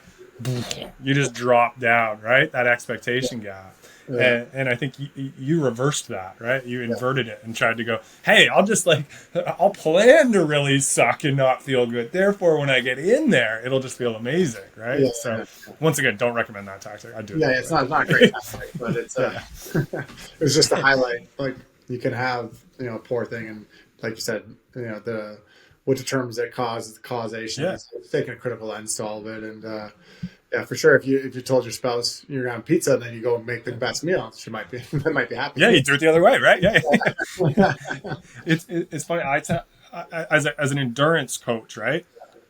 you just drop down, right? That expectation gap. Yeah. And I think you reversed that, right? You inverted it and tried to go, hey, I'll plan to really suck and not feel good. Therefore, when I get in there, it'll just feel amazing, right? Yeah, so once again, don't recommend that tactic. I do. Yeah, it's not a great tactic, but it's it was just a highlight. Like you can have, you know, a poor thing, and like you said, you know, what determines the cause is the causation. Yeah. It's taking a critical lens to all of it, and yeah, for sure. If you told your spouse you're gonna have pizza, and then you go and make the best meal, she might be happy. Yeah, you do it the other way, right? Yeah. It's funny. As an endurance coach, right?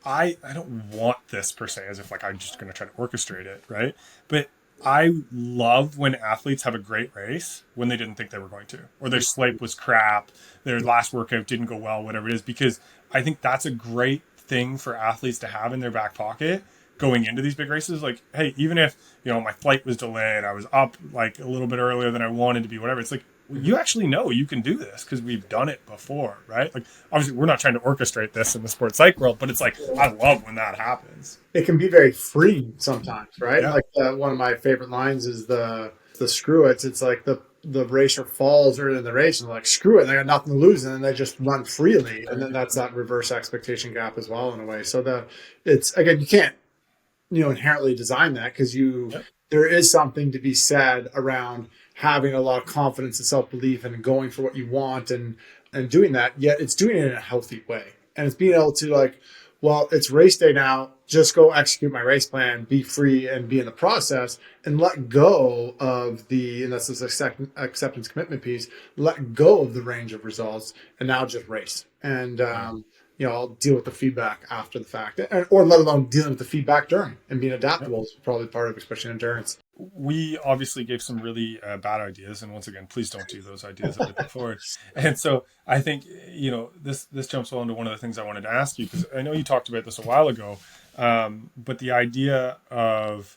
I don't want this per se, as if like I'm just gonna try to orchestrate it, right? But I love when athletes have a great race when they didn't think they were going to, or their sleep was crap, their last workout didn't go well, whatever it is, because I think that's a great thing for athletes to have in their back pocket going into these big races. Like, hey, even if, you know, my flight was delayed, I was up like a little bit earlier than I wanted to be, whatever, it's like, you actually know you can do this because we've done it before, right? Like, obviously we're not trying to orchestrate this in the sports psych world, but it's like, I love when that happens. It can be very free sometimes, right? Yeah. Like one of my favorite lines is the screw it. It's like the racer falls early in the race and they're like, screw it, they got nothing to lose, and then they just run freely. And then that's that reverse expectation gap as well in a way. So it's, again, you can't, you know, inherently design that because there is something to be said around having a lot of confidence and self-belief and going for what you want and doing that, yet it's doing it in a healthy way. And it's being able to like, well, it's race day now, just go execute my race plan, be free and be in the process, and let go of and that's this acceptance commitment piece, let go of the range of results and now just race. And, you know, I'll deal with the feedback after the fact, or let alone dealing with the feedback during, and being adaptable is probably part of, especially endurance. We obviously gave some really bad ideas, and once again, please don't do those ideas that we put forward. And so I think, you know, this jumps well into one of the things I wanted to ask you, because I know you talked about this a while ago, but the idea of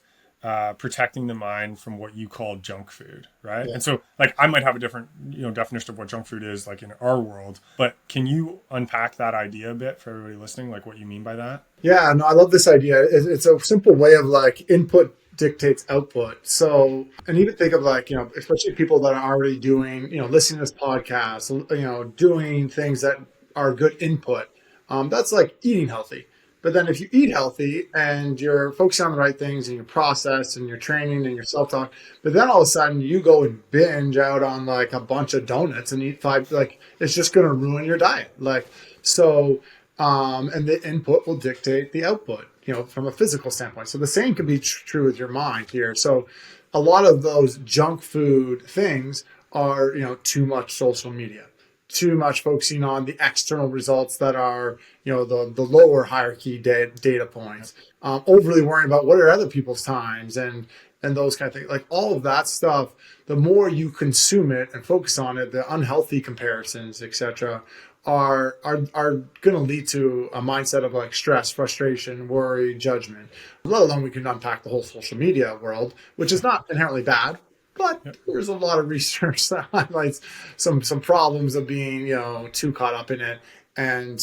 protecting the mind from what you call junk food, right? Yeah. And so like I might have a different, you know, definition of what junk food is like in our world, but can you unpack that idea a bit for everybody listening, like what you mean by that? Yeah, no, I love this idea. It's a simple way of like input dictates output. So, and even think of like, you know, especially people that are already doing, you know, listening to this podcast, you know, doing things that are good input. That's like eating healthy. But then if you eat healthy and you're focusing on the right things and your process and your training and your self-talk, but then all of a sudden you go and binge out on like a bunch of donuts and eat 5, like it's just going to ruin your diet. Like, so, and the input will dictate the output. from a physical standpoint. So the same can be true with your mind here. So a lot of those junk food things are, too much social media, too much focusing on the external results that are, the lower hierarchy data points, overly worrying about what are other people's times and those kind of things. Like all of that stuff, the more you consume it and focus on it, the unhealthy comparisons, etc., are going to lead to a mindset of like stress, frustration, worry, judgment. Let alone we can unpack the whole social media world, which is not inherently bad, but there's a lot of research that highlights some problems of being too caught up in it and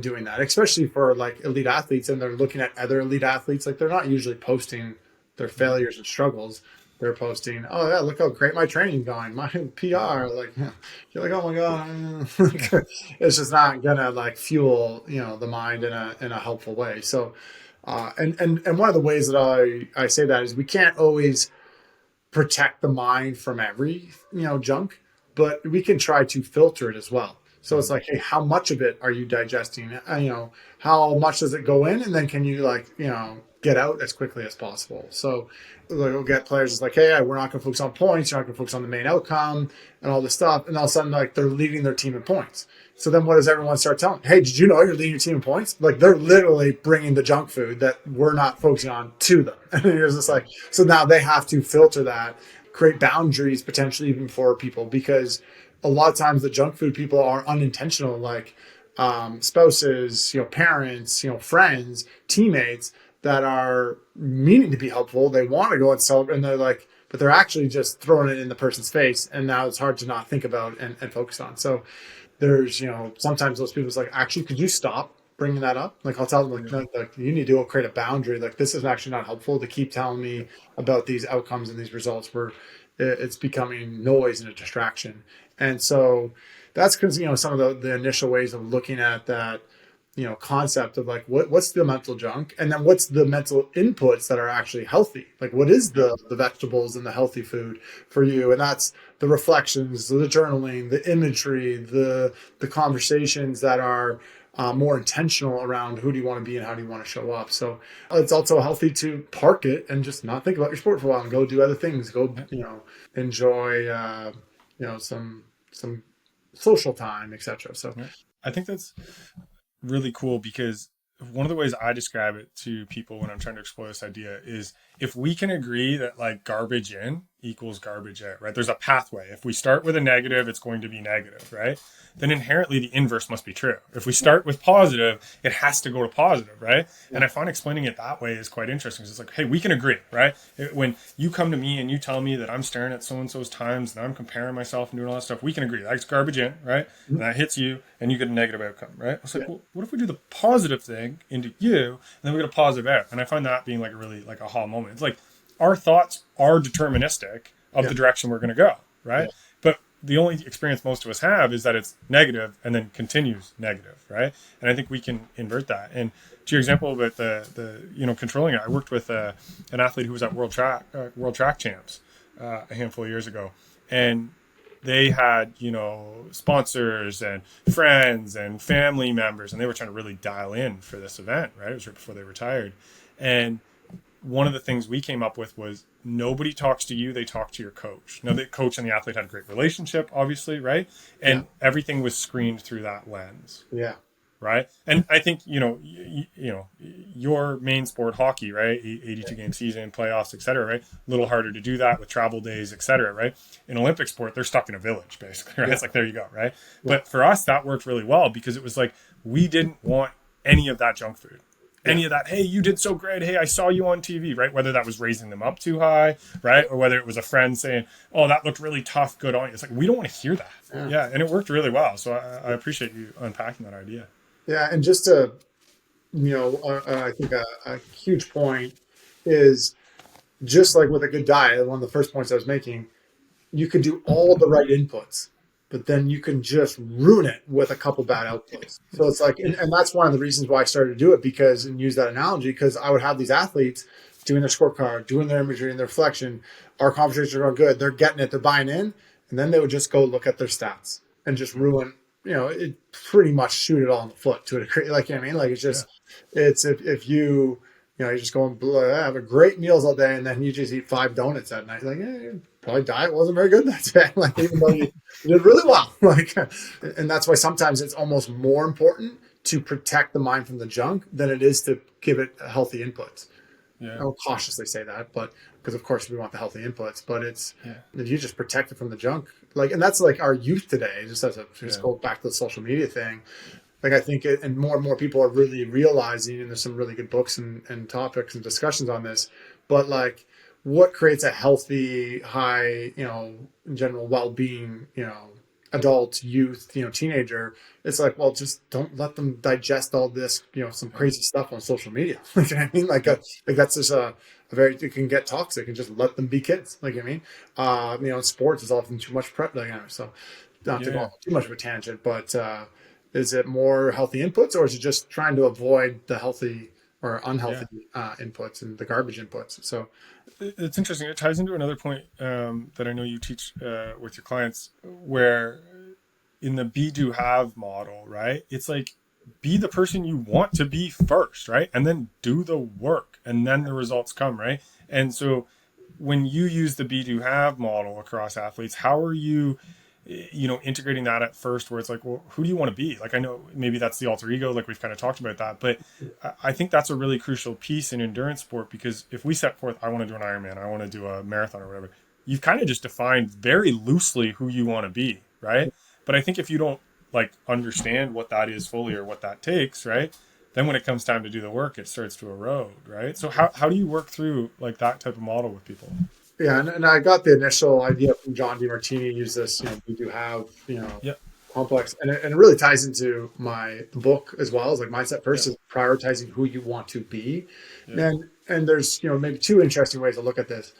doing that, especially for like elite athletes, and they're looking at other elite athletes. Like they're not usually posting their failures and struggles. They're posting, oh yeah, look how great my training's going, my PR. Like you're like, oh my god, it's just not gonna like fuel the mind in a helpful way. So, and one of the ways that I say that is we can't always protect the mind from every junk, but we can try to filter it as well. So it's like, hey, how much of it are you digesting? How much does it go in, and then can you get out as quickly as possible? So we'll get players it's like, hey, we're not going to focus on points. You're not going to focus on the main outcome and all this stuff. And all of a sudden, like they're leading their team in points. So then what does everyone start telling? Hey, did you know you're leading your team in points? Like they're literally bringing the junk food that we're not focusing on to them. And it's just like, so now they have to filter that, create boundaries potentially even for people, because a lot of times the junk food people are unintentional, like spouses, parents, friends, teammates that are meaning to be helpful. They want to go and celebrate, and they're like, but they're actually just throwing it in the person's face. And now it's hard to not think about and focus on. So there's, sometimes those people's like, actually, could you stop bringing that up? Like I'll tell them like you need to go create a boundary. Like this is actually not helpful to keep telling me about these outcomes and these results where it's becoming noise and a distraction. And so that's because, some of the initial ways of looking at that, concept of like, what's the mental junk? And then what's the mental inputs that are actually healthy? Like what is the vegetables and the healthy food for you? And that's the reflections, the journaling, the imagery, the conversations that are more intentional around who do you want to be and how do you want to show up. So it's also healthy to park it and just not think about your sport for a while and go do other things. Go, enjoy, some social time, etc. So I think that's really cool, because one of the ways I describe it to people when I'm trying to explore this idea is if we can agree that like garbage in equals garbage out, right? There's a pathway. If we start with a negative, it's going to be negative, right? Then inherently the inverse must be true. If we start with positive, it has to go to positive, right? And I find explaining it that way is quite interesting. It's like, hey, we can agree, right? When you come to me and you tell me that I'm staring at so-and-so's times and I'm comparing myself and doing all that stuff, we can agree. That's garbage in, right? And that hits you and you get a negative outcome, right? I was like, well, what if we do the positive thing into you and then we get a positive out? And I find that being like a really like aha moment. It's like our thoughts are deterministic of the direction we're going to go, right? But the only experience most of us have is that it's negative and then continues negative, right? And I think we can invert that. And to your example about the controlling it, I worked with an athlete who was at World Track Champs a handful of years ago, and they had sponsors and friends and family members, and they were trying to really dial in for this event, right? It was right before they retired, and one of the things we came up with was nobody talks to you, they talk to your coach. Now, the coach and the athlete had a great relationship, obviously, right? And everything was screened through that lens. Yeah. Right. And I think, your main sport, hockey, right? 82 game season, playoffs, et cetera, right? A little harder to do that with travel days, et cetera, right? In Olympic sport, they're stuck in a village, basically, right? It's like, there you go, right? But for us, that worked really well because it was like, we didn't want any of that junk food. Any of that, hey, you did so great. Hey, I saw you on TV, right? Whether that was raising them up too high, right? Or whether it was a friend saying, oh, that looked really tough, good on you. It's like, we don't want to hear that. Yeah. And it worked really well. So I appreciate you unpacking that idea. Yeah. And just to, I think a huge point is just like with a good diet, one of the first points I was making, you could do all the right inputs, but then you can just ruin it with a couple bad outputs. So it's like, and that's one of the reasons why I started to do it and use that analogy, because I would have these athletes doing their scorecard, doing their imagery and their reflection. Our conversations are going good. They're getting it. They're buying in. And then they would just go look at their stats and just ruin, it pretty much shoot it all in the foot to a degree. Like, I mean, like it's just, It's if you just go and have a great meals all day, and then you just eat 5 donuts at night. Like, probably diet wasn't very good that day. Like, even though you did really well. Like, and that's why sometimes it's almost more important to protect the mind from the junk than it is to give it healthy inputs. Yeah. I'll cautiously say that, but because of course we want the healthy inputs, but it's if you just protect it from the junk, like, and that's like our youth today. Just go back to the social media thing. Like, I think and more and more people are really realizing, and there's some really good books and topics and discussions on this, but like, what creates a healthy, high, in general well-being, adult, youth, teenager. It's like, well, just don't let them digest all this, some crazy stuff on social media. Like, I mean, like that's just a very, it can get toxic, and just let them be kids. Like, I mean, in sports is often too much prep. So not to go on too much of a tangent, but is it more healthy inputs, or is it just trying to avoid the healthy or unhealthy inputs and the garbage inputs? So it's interesting. It ties into another point that I know you teach with your clients, where in the be, do, have model, right? It's like, be the person you want to be first, right? And then do the work, and then the results come, right? And so when you use the be, do, have model across athletes, how are you integrating that at first, where it's like, well, who do you want to be? Like, I know maybe that's the alter ego, like we've kind of talked about that, but I think that's a really crucial piece in endurance sport, because if we set forth, I want to do an Ironman, I want to do a marathon or whatever, you've kind of just defined very loosely who you want to be, right? But I think if you don't like understand what that is fully, or what that takes, right, then when it comes time to do the work, it starts to erode, right? So how do you work through like that type of model with people? yeah, and I got the initial idea from John DeMartini. Use this, we do have, Yeah. complex, and it really ties into my book as well, as like mindset first is prioritizing who you want to be. And there's, maybe two interesting ways to look at this.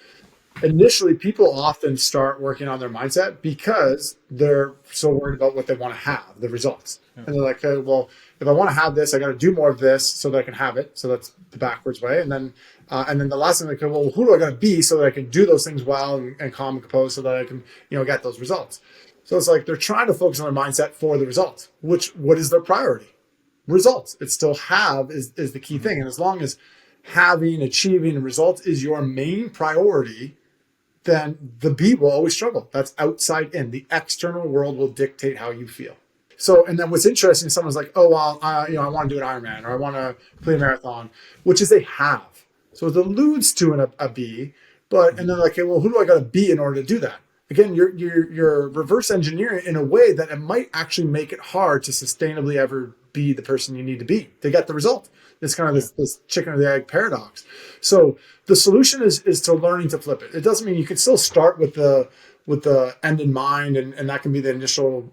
Initially, people often start working on their mindset because they're so worried about what they want to have, the results. And they're like, okay, well, if I want to have this, I got to do more of this so that I can have it. So that's the backwards way. And then the last thing, they go, well, who do I got to be so that I can do those things well and calm and compose so that I can, get those results. So it's like they're trying to focus on their mindset for the results. What is their priority? Results. It's still have is the key thing. And as long as having, achieving results is your main priority, then the B will always struggle. That's outside in. The external world will dictate how you feel. So, and then what's interesting, someone's like, oh, well, I want to do an Ironman, or I want to play a marathon, which is a have. So it alludes to a B, and then like, okay, well, who do I got to be in order to do that? Again, you're reverse engineering in a way that it might actually make it hard to sustainably ever be the person you need to be to get the result. It's kind of this chicken or the egg paradox. So the solution is to learning to flip it. It doesn't mean you can still start with the end in mind, and that can be the initial,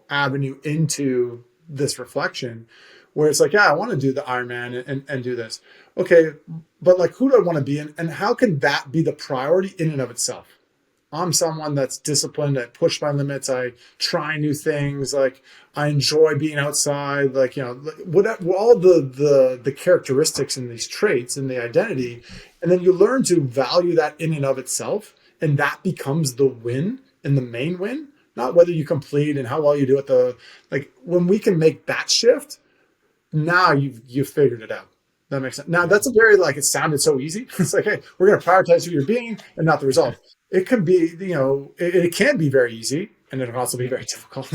avenue into this reflection, where it's like, yeah, I want to do the Ironman and do this. Okay, but like, who do I want to be, and how can that be the priority in and of itself? I'm someone that's disciplined. I push my limits. I try new things. Like, I enjoy being outside. Like, what all the characteristics and these traits and the identity, and then you learn to value that in and of itself, and that becomes the win and the main win. Not whether you complete and how well you do it. When we can make that shift, now you've figured it out. That makes sense. Now that's a very, like, it sounded so easy. It's like, hey, we're going to prioritize who you're being and not the result. It could be, it can be very easy, and it can also be very difficult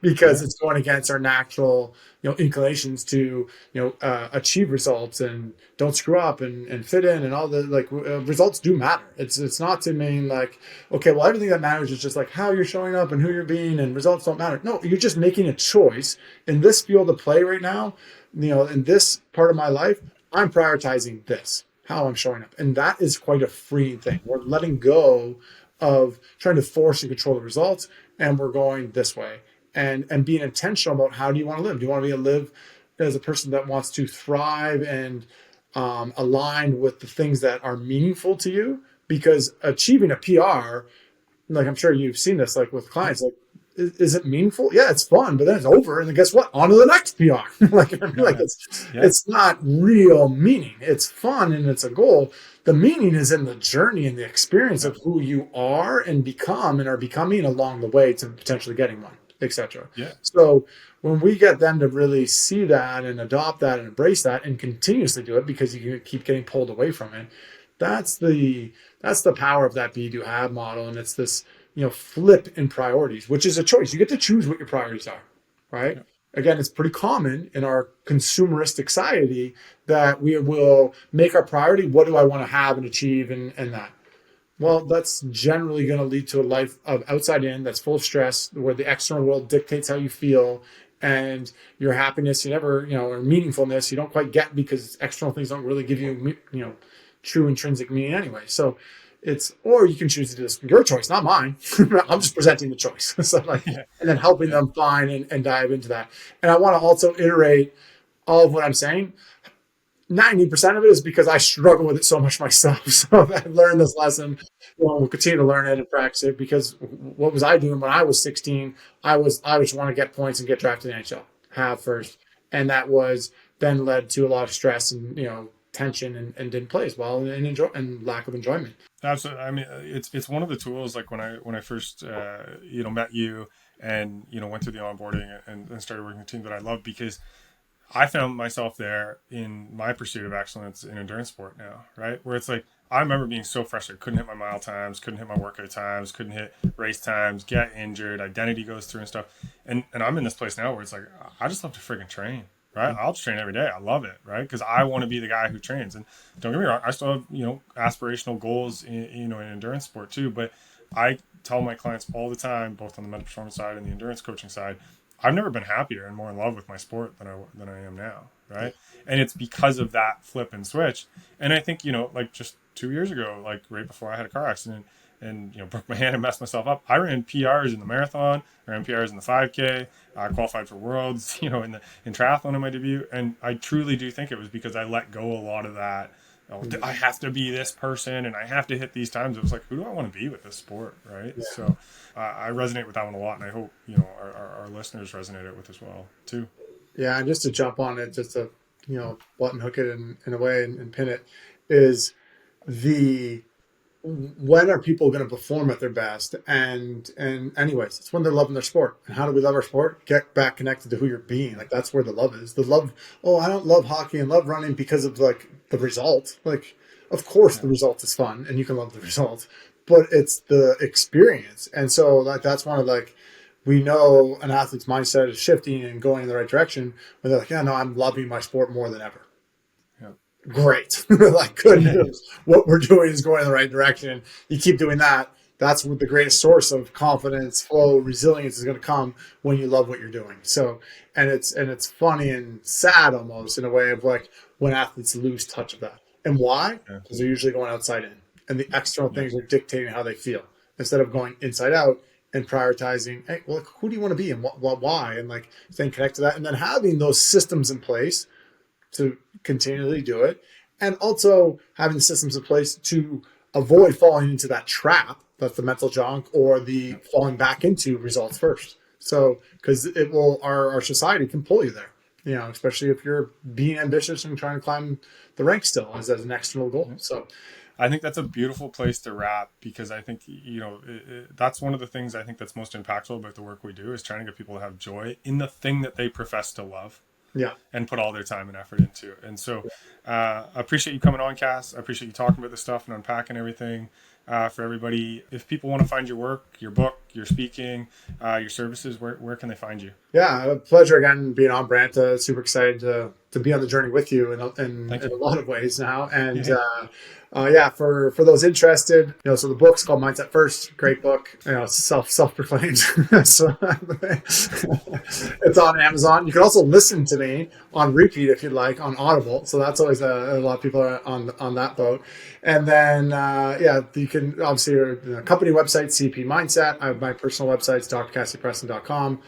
because it's going against our natural, inclinations to, achieve results and don't screw up and fit in, and all the results do matter. It's not to mean like, okay, well, everything that matters is just like how you're showing up and who you're being, and results don't matter. No, you're just making a choice in this field of play right now. In this part of my life, I'm prioritizing this, how I'm showing up. And that is quite a freeing thing. We're letting go of trying to force and control the results, and we're going this way and being intentional about how do you want to live? Do you want to live as a person that wants to thrive and align with the things that are meaningful to you? Because achieving a PR, like, I'm sure you've seen this, like with clients, like, is it meaningful? Yeah, it's fun, but then it's over, and then guess what? On to the next PR. It's not real meaning. It's fun and it's a goal. The meaning is in the journey and the experience of who you are and become and are becoming along the way to potentially getting one. etc. Yeah. So when we get them to really see that and adopt that and embrace that and continuously do it because you keep getting pulled away from it, that's the power of that be do have model. And it's this, flip in priorities, which is a choice. You get to choose what your priorities are, right? Yeah. Again, it's pretty common in our consumeristic society that we will make our priority, what do I want to have and achieve and that. Well, that's generally going to lead to a life of outside in that's full of stress, where the external world dictates how you feel, and your happiness, you never, or meaningfulness, you don't quite get because external things don't really give you, true intrinsic meaning anyway. So or you can choose to do this, your choice, not mine. I'm just presenting the choice. So Yeah. and then helping them find and dive into that. And I want to also iterate all of what I'm saying. 90% of it is because I struggle with it so much myself. So I've learned this lesson. We'll continue to learn it and practice it, because what was I doing when I was 16? I just want to get points and get drafted in the NHL, have first. And that was then led to a lot of stress and, tension and didn't play as well and lack of enjoyment. Absolutely. I mean, it's one of the tools. Like when I first met you and went through the onboarding and started working with a team that I love, because I found myself there in my pursuit of excellence in endurance sport now, right? Where it's like, I remember being so frustrated, couldn't hit my mile times, couldn't hit my workout times, couldn't hit race times, get injured, identity goes through and stuff. And I'm in this place now where it's like, I just love to friggin' train, right? I'll just train every day. I love it, right? Because I want to be the guy who trains. And don't get me wrong, I still have, aspirational goals in endurance sport too. But I tell my clients all the time, both on the mental performance side and the endurance coaching side, I've never been happier and more in love with my sport than I am now, right? And it's because of that flip and switch. And I think, like just 2 years ago, like right before I had a car accident and broke my hand and messed myself up, I ran PRs in the marathon, ran PRs in the 5K, I qualified for worlds, in triathlon in my debut. And I truly do think it was because I let go a lot of that. I have to be this person and I have to hit these times. It was like, who do I want to be with this sport, right? Yeah. So I resonate with that one a lot, and I hope our listeners resonate it with as well too. Yeah, and just to jump on it, just to button hook it in a way and pin it, is when are people going to perform at their best? And anyways, it's when they're loving their sport. And how do we love our sport? Get back connected to who you're being. Like, that's where the love is. The love. Oh, I don't love hockey and love running because of like the result. Like, of course the result is fun and you can love the result, but it's the experience. And so that's one of we know an athlete's mindset is shifting and going in the right direction when they're like, yeah, no, I'm loving my sport more than ever. Great. Like, good news. What we're doing is going in the right direction. You keep doing that. That's what the greatest source of confidence, flow, resilience is going to come when you love what you're doing. So, and it's funny and sad almost in a way of like when athletes lose touch of that. And why? Because they're usually going outside in, and the external things are dictating how they feel instead of going inside out and prioritizing, hey, well, who do you want to be and why? And like staying connected to that, and then having those systems in place to continually do it, and also having the systems in place to avoid falling into that trap, that's the mental junk, or the falling back into results first. So, because it will, our society can pull you there, especially if you're being ambitious and trying to climb the ranks still as an external goal. So I think that's a beautiful place to wrap, because I think, that's one of the things I think that's most impactful about the work we do, is trying to get people to have joy in the thing that they profess to love. Yeah. And put all their time and effort into it. And so I appreciate you coming on, Cass. I appreciate you talking about this stuff and unpacking everything for everybody. If people want to find your work, your book, your speaking, your services, where can they find you? Yeah, a pleasure again being on, Brant. Super excited to be on the journey with you in a lot of ways now. And for those interested, so the book's called Mindset First. Great book. It's self-proclaimed. So it's on Amazon. You can also listen to me on repeat if you'd like on Audible. So that's always a lot of people are on that boat. And then you can obviously the company website, CEP Mindset. I have my personal websites, drcassidypreston.com.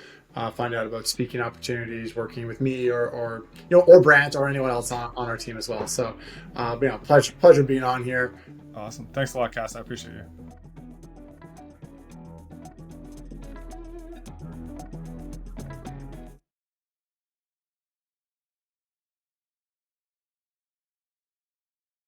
Find out about speaking opportunities, working with me or Brant or anyone else on our team as well. So, pleasure being on here. Awesome. Thanks a lot, Cass. I appreciate you.